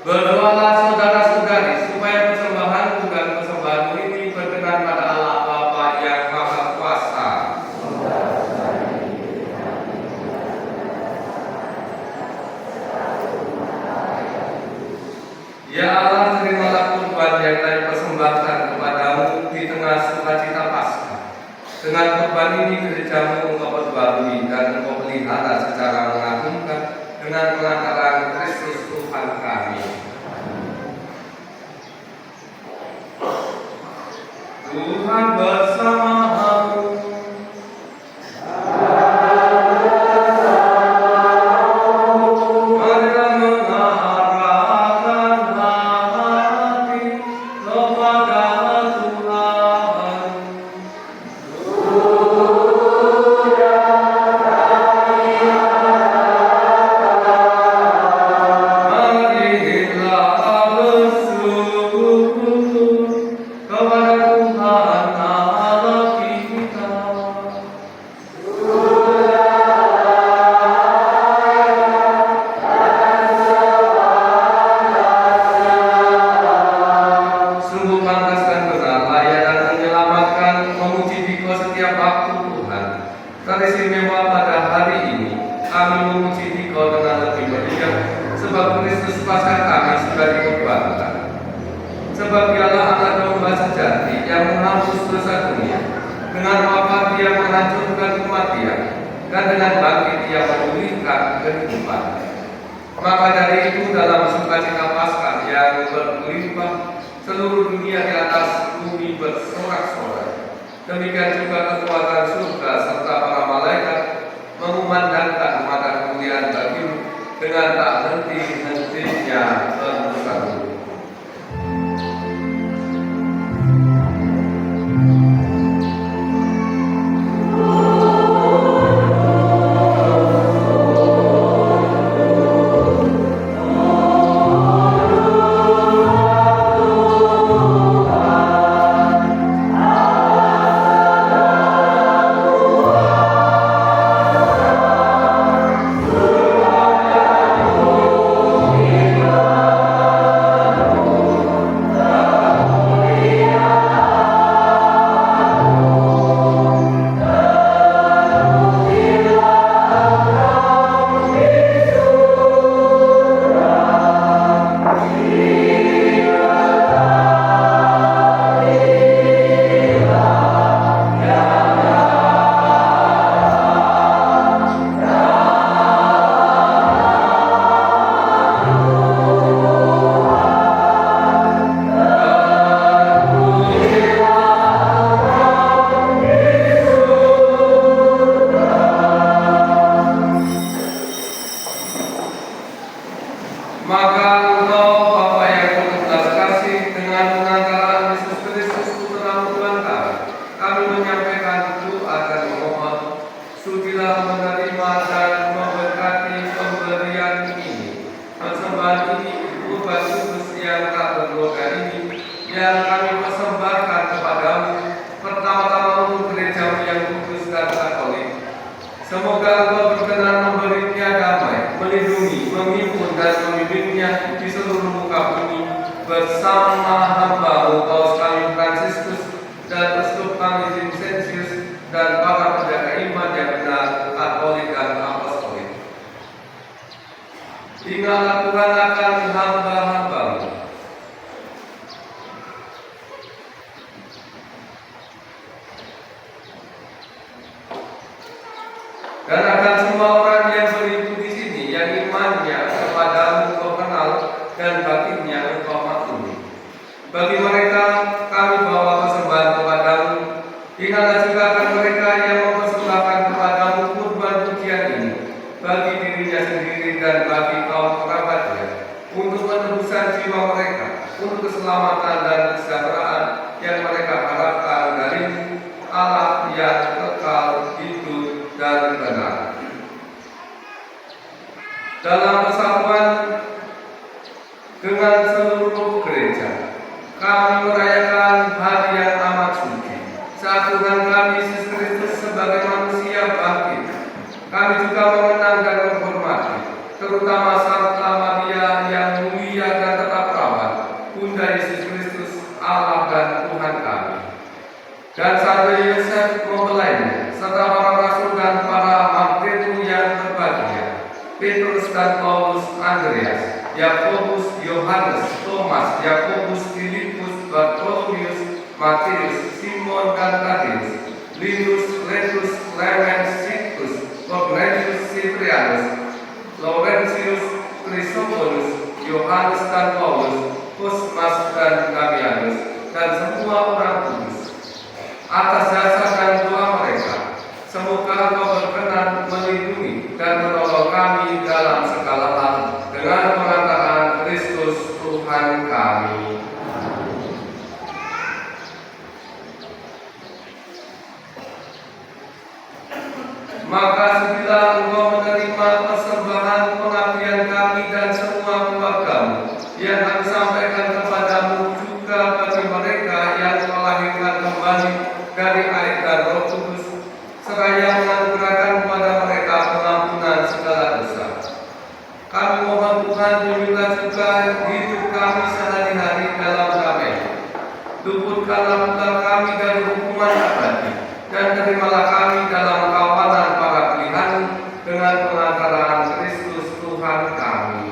Berdoalah saudara-saudari supaya persembahanku dan persembahanmu ini berkenan pada Allah Bapa yang Maha Kuasa. Ya Allah, terimalah kurban yang kami persembahkan kepadamu di tengah sukacita Paskah. Dengan kurban ini gerejamu engkau perbarui dan engkau pelihara secara mengagumkan dengan pengantaran Kristus Tuhan kami. Tuhan bersamamu. Marilah mengarahkan hati kepada Tuhan. Marilah bersyukur kepada Tuhan Allah kita. Sungguh pantas dan benar, layak dan menyelamatkan, memuji Dikau setiap waktu Tuhan. Teristimewa pada hari ini, kami memuji Dikau dengan lebih meriah, sebab Kristus Paskah kami sudah dikorbankan. Sebab Dialah anak domba sejati yang menghapus dosa dunia. Dengan wafat Dia menghancurkan kematian, dan dengan bangkit Dia memulihkan kehidupan. Maka dari itu dalam sukacita Paskah yang berlimpah, seluruh dunia di atas bumi bersorak-sorai. Demikian juga kekuatan surga serta para malaikat mengumandangkan pada kemuliaan Bagimu dengan tak henti-hentinya berseru. Maka engkau Bapa yang penuh belas kasih, dengan pengantaran Yesus Kristus putra Tuhan kami menyampaikan doa dan memohon, sudilah menerima dan memberkati pemberian ini, persembahan ini, kurban kudus yang tak berdosa ini, yang kami persembahkan kepadamu, pertama-tama untuk gerejamu yang kudus dan katolik. Semoga engkau berkenan memberinya damai, melindungi, menghimpun dan membimbingnya di seluruh muka bumi bersama hamba-Mu Paus kami Fransiskus dan Uskup kami Vincentius dan para penjaga iman yang benar, Katolik dan Apostolik. Ingatlah Tuhan akan hamba-hamba-Mu. Dan akan semua orang yang beribu di sini, yang imannya kepadamu Kau kenal dan batinnya Engkau maklumi. Bagi mereka kami bawa persembahan kepadamu. Ingatlah juga akan mereka yang mempersembahkan kepadamu kurban pujian ini, bagi dirinya sendiri dan bagi kaum kerabatnya, untuk penebusan jiwa mereka, untuk keselamatan dan kesejahteraan yang mereka harapkan dari-Mu, Allah yang kekal, hidup dan benar. Dalam persatuan dengan seluruh gereja, kami merayakan hari yang amat suci saat Tuhan kami Yesus Kristus sebagai manusia bangkit. Kami juga mengenang dan menghormati terutama Santa Maria yang mulia dan tetap perawat, Bunda Yesus Kristus, Allah dan Tuhan kami, dan Santo Yosef mempelainya, serta para rasul dan para martirmu yang berbahagia, Petrus dan Paulus, Andreas, Yakobus, Yohanes, Thomas, Yakobus, Filipus, Bartolomeus, Matius, Simon dan Tadeus, Linus, Letus, Clemens, Situs, Cornelius, Cyprianus, Laurentius, Chrysogonus, Yohanes dan Paulus, Cosmas dan Damianus, dan semua orang kudus. Atas dasar dan doa mereka, semoga Engkau berkenan melindungi dan menolong kami dalam segala hal dengan pengantaran Kristus Tuhan kami. Maka sebilah Engkau menerima persembahan pengabdian kami dan semua keluarga-Mu yang kami sampaikan kepadamu, juga bagi mereka yang melahirkan kembali dari air dan Roh Kudus, seraya menganugerahkan kepada mereka pengampunan segala dosa. Kami mohon Tuhan bimbinglah juga hidup kami sehari-hari dalam damai. Luputkanlah pula kami dari hukuman abadi, dan terimalah kami dalam kawanan para pilihan dengan pengantaran Kristus Tuhan kami.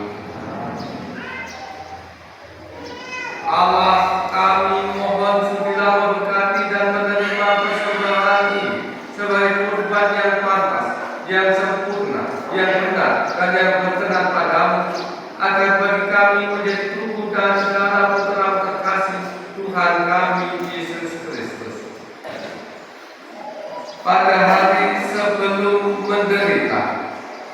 Allah, kami mohon sebilah memberkati dan menerima persembahan ini sebagai kurban yang pantas, yang sempurna, yang benar, dan yang berkenan padamu, agar bagi kami menjadi tubuh dan segala putra terkasih Tuhan kami Yesus Kristus. Pada hari sebelum menderita,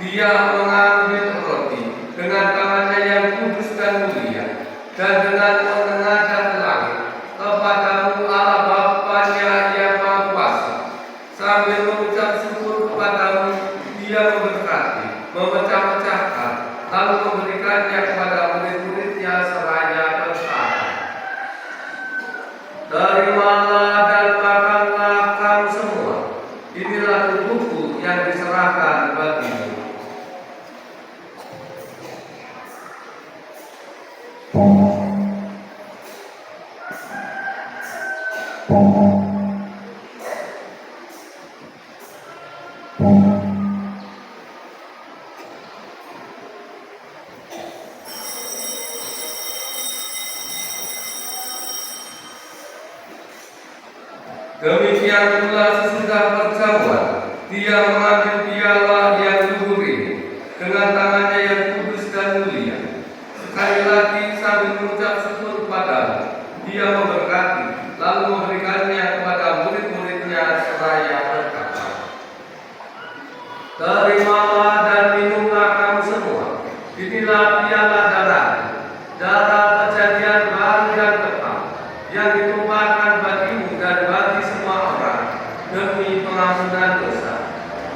Dia mengambil roti dengan tangannya yang kudus dan mulia, dan dengan menengadah ke langit kepadamu Allah Bapanya yang Maha Kuasa, sambil mengucap syukur kepadamu, Dia memberkati, memecah-mecahkan, lalu memberikannya kepada murid-muridnya seraya berkata, terimalah dan makanlah kamu semua, inilah tubuhku yang diserahkan bagimu. Demikian pula sesudah perjamuan, Dia mengambil piala yang luhur ini dengan tangannya yang kudus dan mulia. Sekali lagi sambil mengucap syukur kepadamu, Dia memberkati, lalu memberikannya kepada murid-muridnya seraya berkata, terimalah dan minumlah kamu semua, inilah piala darah perjanjian baru dan kekal, yang ditumpahkan bagimu dan bagi semua orang demi pengampunan dosa.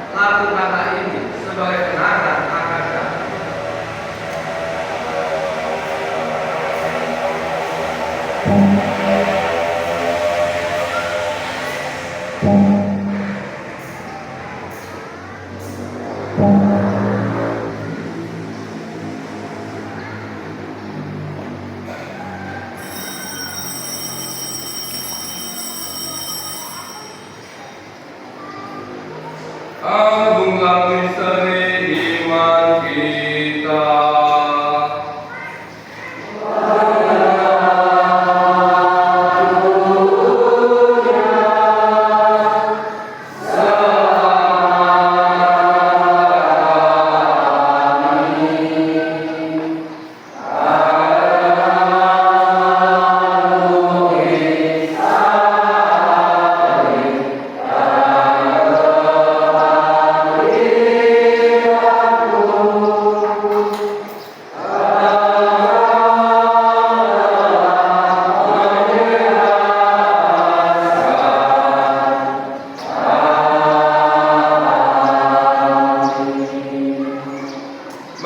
Lakukanlah ini sebagai kenangan akan kami.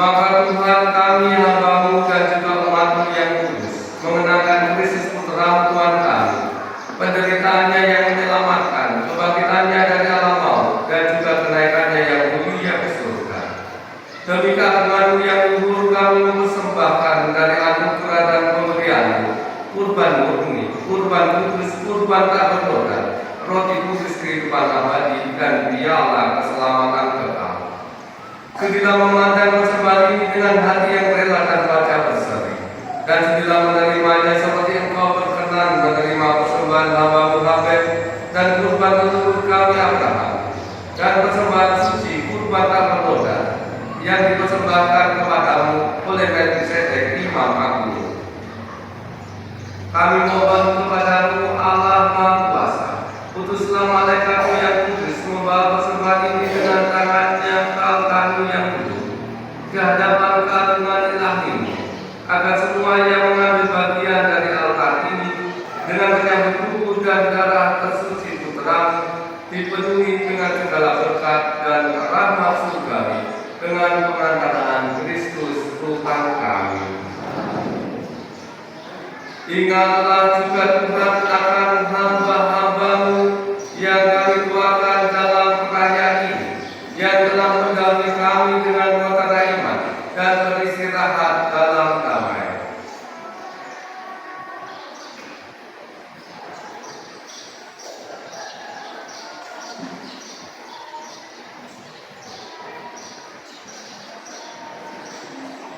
Maka Tuhan kami hamba-Mu dan juga umat-Mu yang kudus mengenangkan Kristus Putra Tuhan kami, penderitaannya yang menyelamatkan, kebangkitannya dari alam maut, dan juga kenaikannya yang mulia ke surga. Demi keagungan-Mu yang luhur kami mempersembahkan dari anugerah dan pemberian-Mu kurban murni, kurban kudus, kurban tak bernoda, roti kudus kehidupan abadi, dan piala keselamatan kekal. Sudilah memandang persembahan ini dengan hati yang rela dan wajah berseri, dan sudilah menerimanya seperti Engkau berkenan menerima persembahan hamba-Mu Habel dan kurban leluhur kami Abraham, dan persembahan suci kurban tak bernoda yang dipersembahkan kepadamu oleh Melkisedek Imam Agung. Kami mohon kepadamu Allah Maha Kuasa, utuslah malaikat-Mu yang kudus membawa persembahan ini dengan tangannya ke altar-Mu yang kudus, ke hadapan keagungan Ilahi-Mu, agar semua yang mengambil bagian dari altar ini dengan menyambut tubuh dan darah tersuci Putra-Mu dipenuhi dengan segala berkat dan rahmat surgawi dengan pengantaraan Kristus Tuhan kami. Ingatlah juga Tuhan akan hamba-hamba-Mu yang kami tuakan dalam perayaan ini, yang telah mendahului kami dengan mata iman dan beristirahat dalam damai.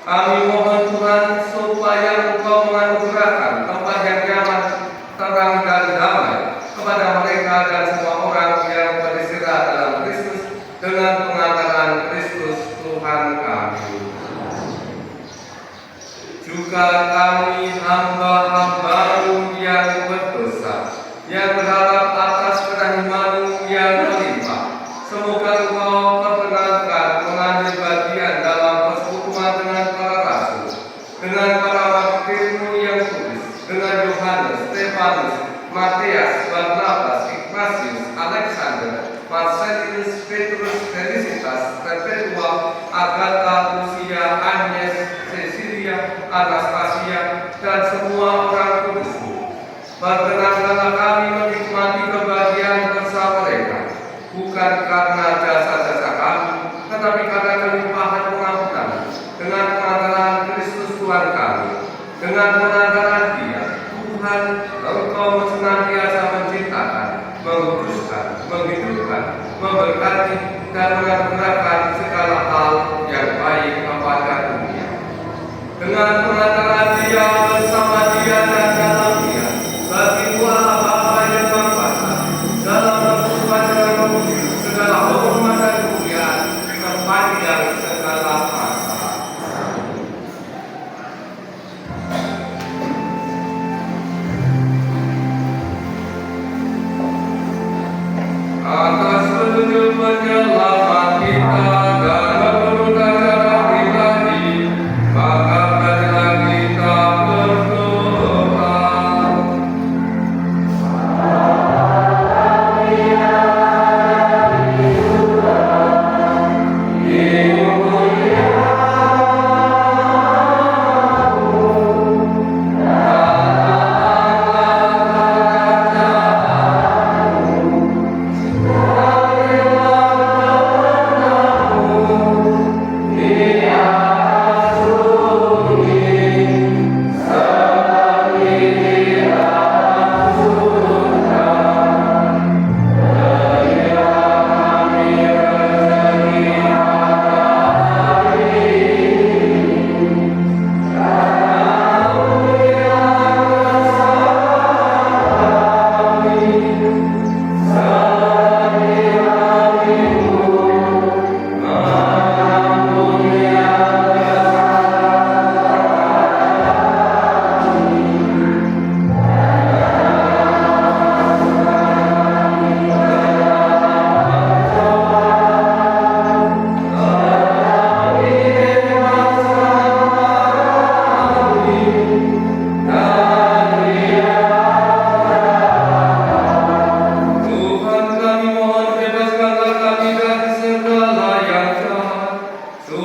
Kami mohon Tuhan supaya Engkau menganugerahkan tempat yang nyaman, terang dan damai kepada mereka dan semua orang yang beristirahat dalam Kristus dengan pengantaran Kristus Tuhan kami. Juga kami hamba-hamba-Mu yang berdosa, yang berharap atas kerahiman-Mu yang melimpah, semoga Engkau perkenankan mengambil bagian dalam persekutuan dengan para rasul, dengan para martir-Mu yang kudus, dengan Yohanes, Stefanus, Matias, Barnabas, Ignatius, Alexander, Marcellus, Petrus, Felicitas, Perpetua, Agatha, Lucia, Agnes, Cecilia, Anastasia, dan semua orang kudus-Mu. Perkenankanlah kami menikmati kebahagiaan bersama mereka, bukan karena jasa-jasa kami, tetapi karena kelimpahan pengampunan dengan pengantaran Kristus Tuhan kami. Dengan pengantaran Dia, Tuhan, Engkau senantiasa menciptakan, menguduskan, menghidupkan, memberkati, dan menganugerahkan segala hal yang baik kepada dunia. Dengan pengantaran Dia, bersama Dia, dan dalam Dia, bagi Tuhan Bapa yang Maha Kuasa, dalam persekutuan dengan Roh Kudus, segala hormat dan kemuliaan sepanjang segala masa. Atas petunjuk penyelamat kita dan penuh darah ilahi, maka berilah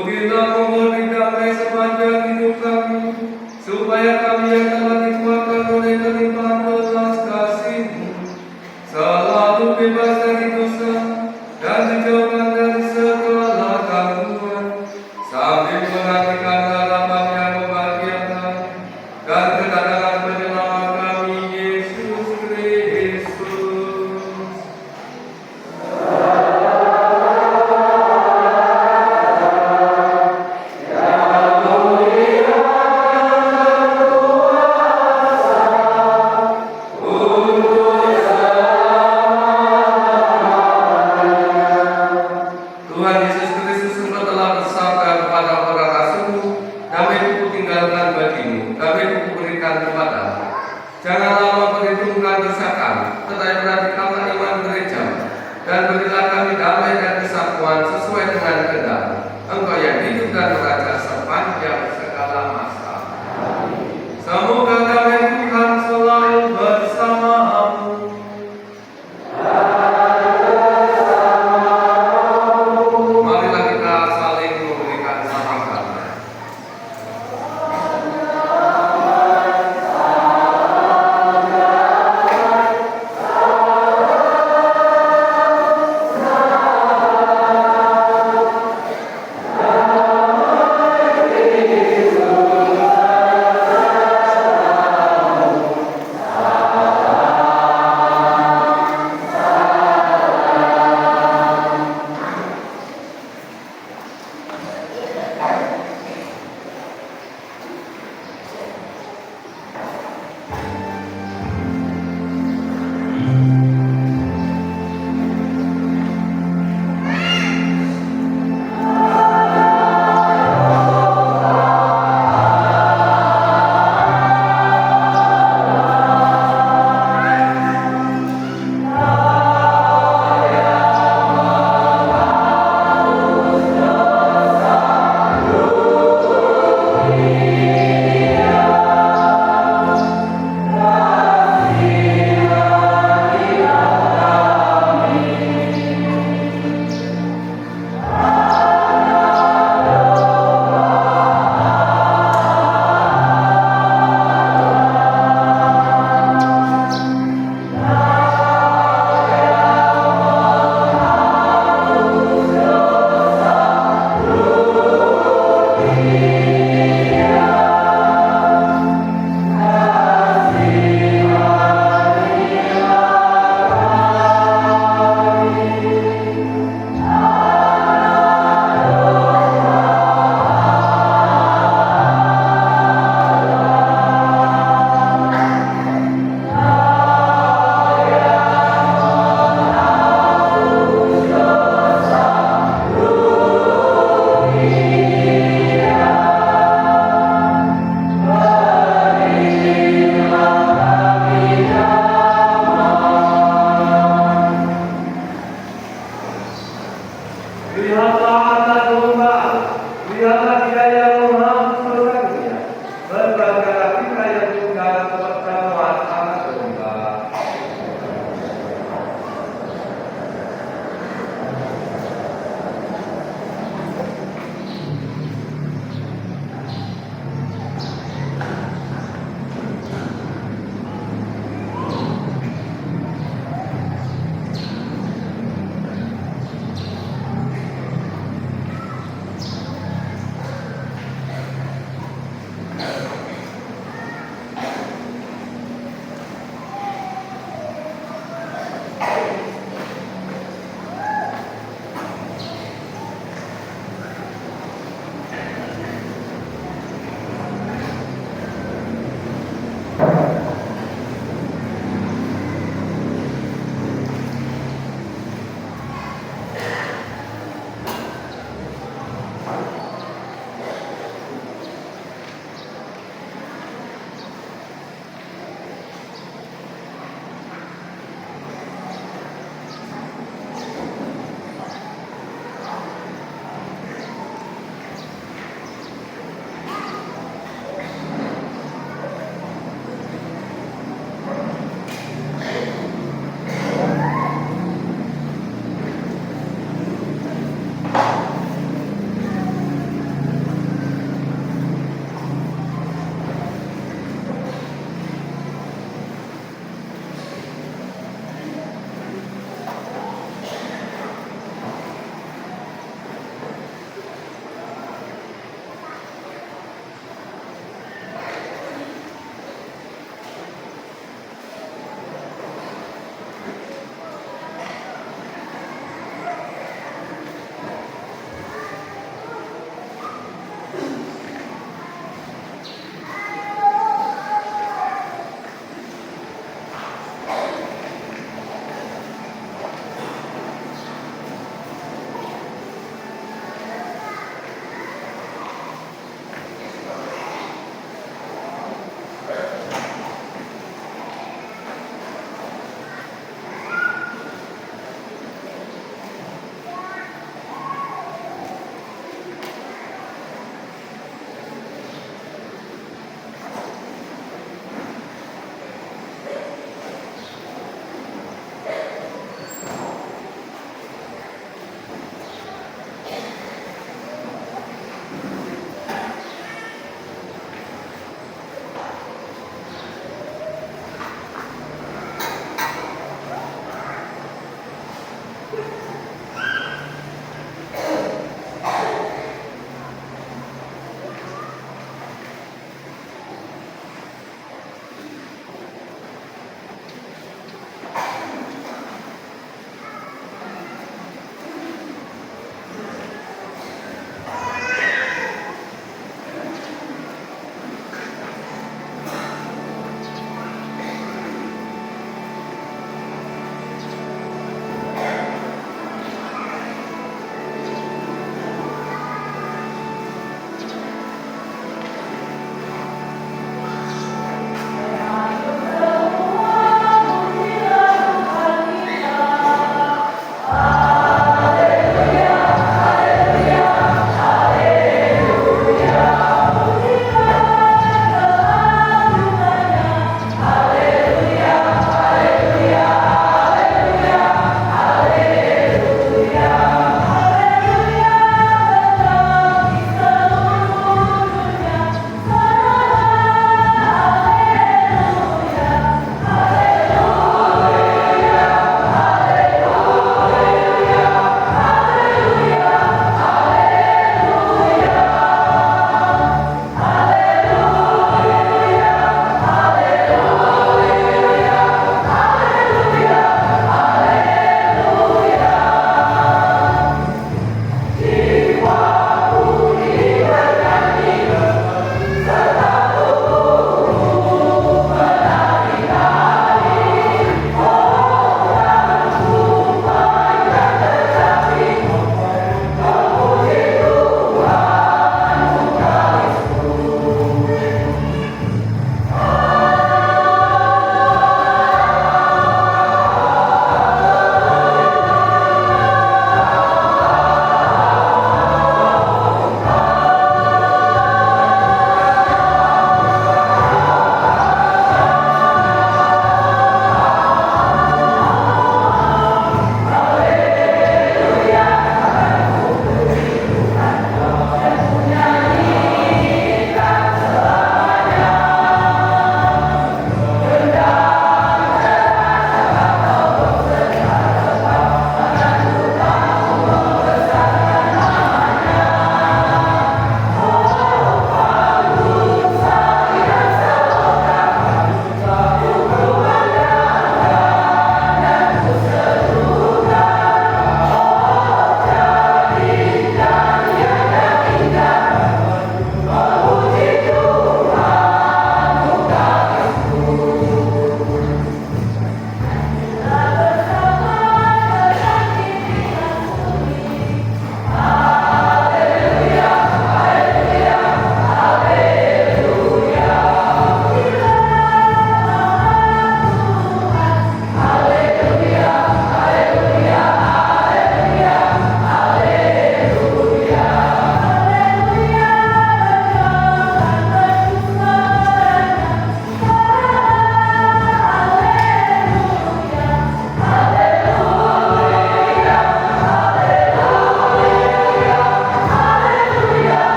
Ikutilah memberi damai sepanjang hidup kami, supaya kami yang telah dikuatkan oleh kelimpahan belas kasih-Mu selalu bebas dari dosa dan dijauhkan dari segala gangguan, sambil menantikan harapan yang membahagiakan dan kedatangan penyelamat kami, Yesus Kristus. Tuhan Yesus Kristus engkau telah bersabda kepada para rasul-Mu, damai-Ku tinggalkan bagimu, damai-Ku berikan kepadamu. Janganlah memperhitungkan dosa kami, tetapi perhatikanlah iman gereja, dan berilah kami damai dan kesatuan sesuai dengan kehendak-Mu. Engkau yang hidup dan beraja sepanjang segala masa. Semoga damai Tuhan selalu bersamamu. Marilah kita saling memberikan salam. Yesus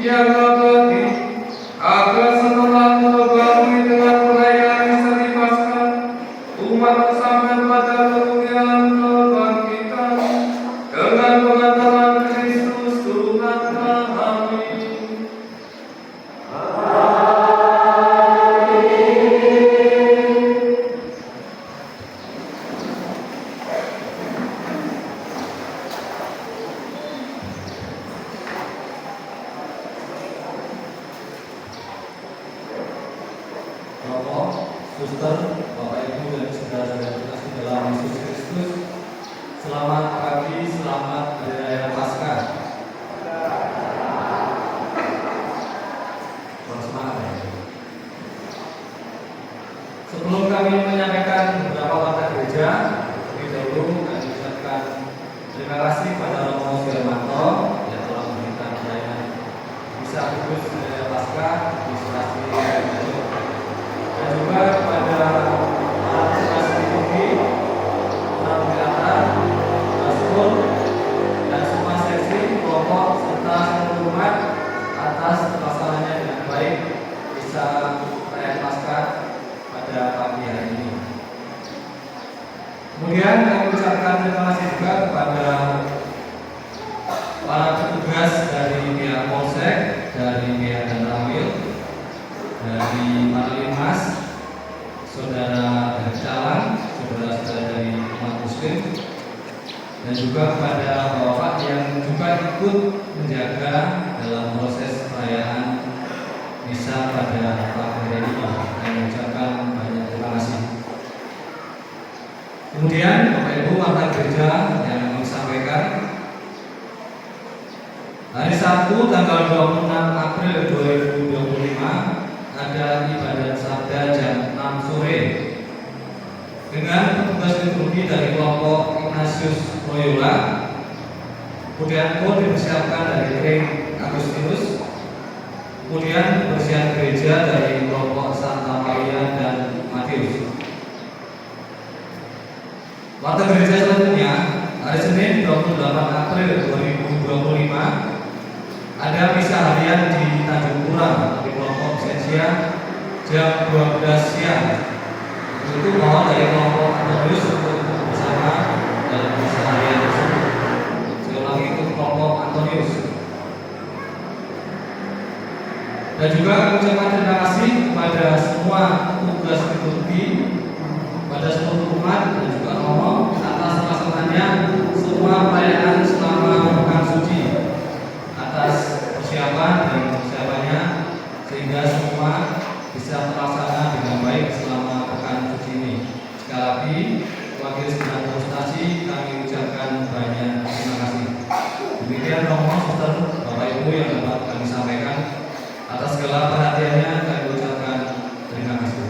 yang abadi, agar setelah tergabung dengan perayaan Misteri Paskah, umat sampai pada kemuliaan kebangkitan dengan pengantaran Kristus Tuhan kami. Bapak, Suster, Bapak Ibu dan saudara-saudara kita dalam Yesus Kristus, selamat pagi, selamat Hari Raya Paskah. Bersemangat ya. Sebelum kami menyampaikan beberapa kata gereja, lebih dahulu kami ucapkan terima kasih pada Romo Sirmanto yang telah memberikan pelayanan misa kudus Hari Raya Paskah di Selasi Garut. Dan juga kepada para petugas liturgi, para pengajar, pastor, dan semua seksi, kelompok, serta seluruh umat atas pelaksananya dengan baik misa Raya Paskah pada pagi hari ini. Kemudian kami ucapkan terima kasih juga kepada para petugas dari pihak Polsek, dari pihak Danramil, dari Marlimas, saudara dari Calang, saudara-saudara dari umat Muslim, dan juga kepada Bapak yang juga ikut menjaga dalam proses perayaan misa pada pagi hari ini. Kami ucapkan banyak terima kasih. Kemudian Bapak Ibu warga gereja yang kami sampaikan, hari Sabtu tanggal 26 April 2025 ada ibadat sabda jam 6 sore dengan petugas liturgi dari kelompok Ignatius Loyola. Kemudian dipersiapkan dari Ring Agustinus. Kemudian kebersihan gereja dari kelompok Santa Maria dan Matius. Waktu gereja selanjutnya hari Senin 28 April 2025 ada misa harian di Tanjung Pura di kelompok Sensia jam 12 siang. Itu mohon dari kelompok Antonius untuk ikut bersama dalam misa harian tersebut. Saya ulangi, itu kelompok Antonius. Dan juga mengucapkan terima kasih kepada semua petugas liturgi, pada seluruh umat dan juga Romo atas pelaksananya semua perayaan selama pekan suci, atas persiapan dan persiapannya sehingga semua bisa terlaksana dengan baik selama pekan suci ini. Sekali lagi, wakil segenap frustasi kami ucapkan banyak terima kasih. Demikian Romo, Suster, Bapak Ibu yang dapat kami sampaikan. Atas segala perhatiannya kami ucapkan terima kasih.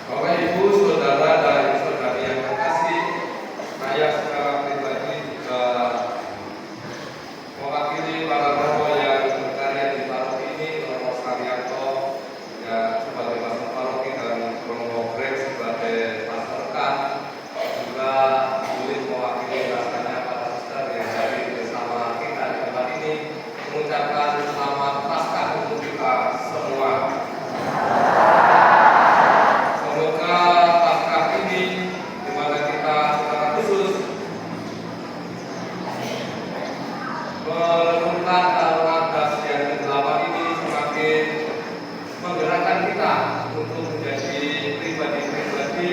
Bapak Ibu, saudara dan saudari yang terkasih, saya secara pribadi juga mewakili para romo yang berkarya di paroki ini, Romo Saryanto ya sebagai pastor paroki dan Romo Greg sebagai pastor K, juga boleh mewakili rasanya para suster yang hadir bersama kita di tempat ini, mengucapkan selamat Paskah untuk kita semua. Semoga Paskah ini di mana kita secara khusus merenungkan Al-Quran yang ke-8 ini semakin menggerakkan kita untuk menjadi pribadi-pribadi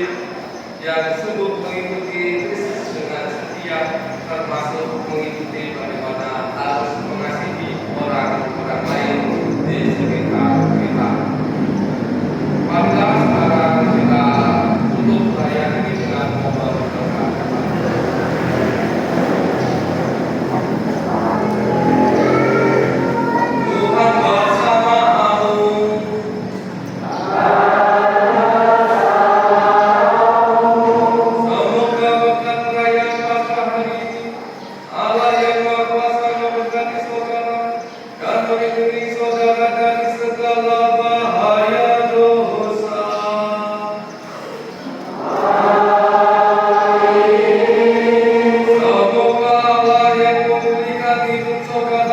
yang sungguh mengikuti Kristus dengan setia, termasuk mengikuti bagaimana harus mengasihi orang-orang lain di sekitar kita. Marilah sekarang kita tutup perayaan ini dengan mohon doa. Tuhan bersamamu. Semoga berkat perayaan Paskah hari ini, Allah yang Maha Kuasa memberkati saudara dan melindungi saudara dari segala bahaya dosa. Semoga Allah yang memberikan hidup saudara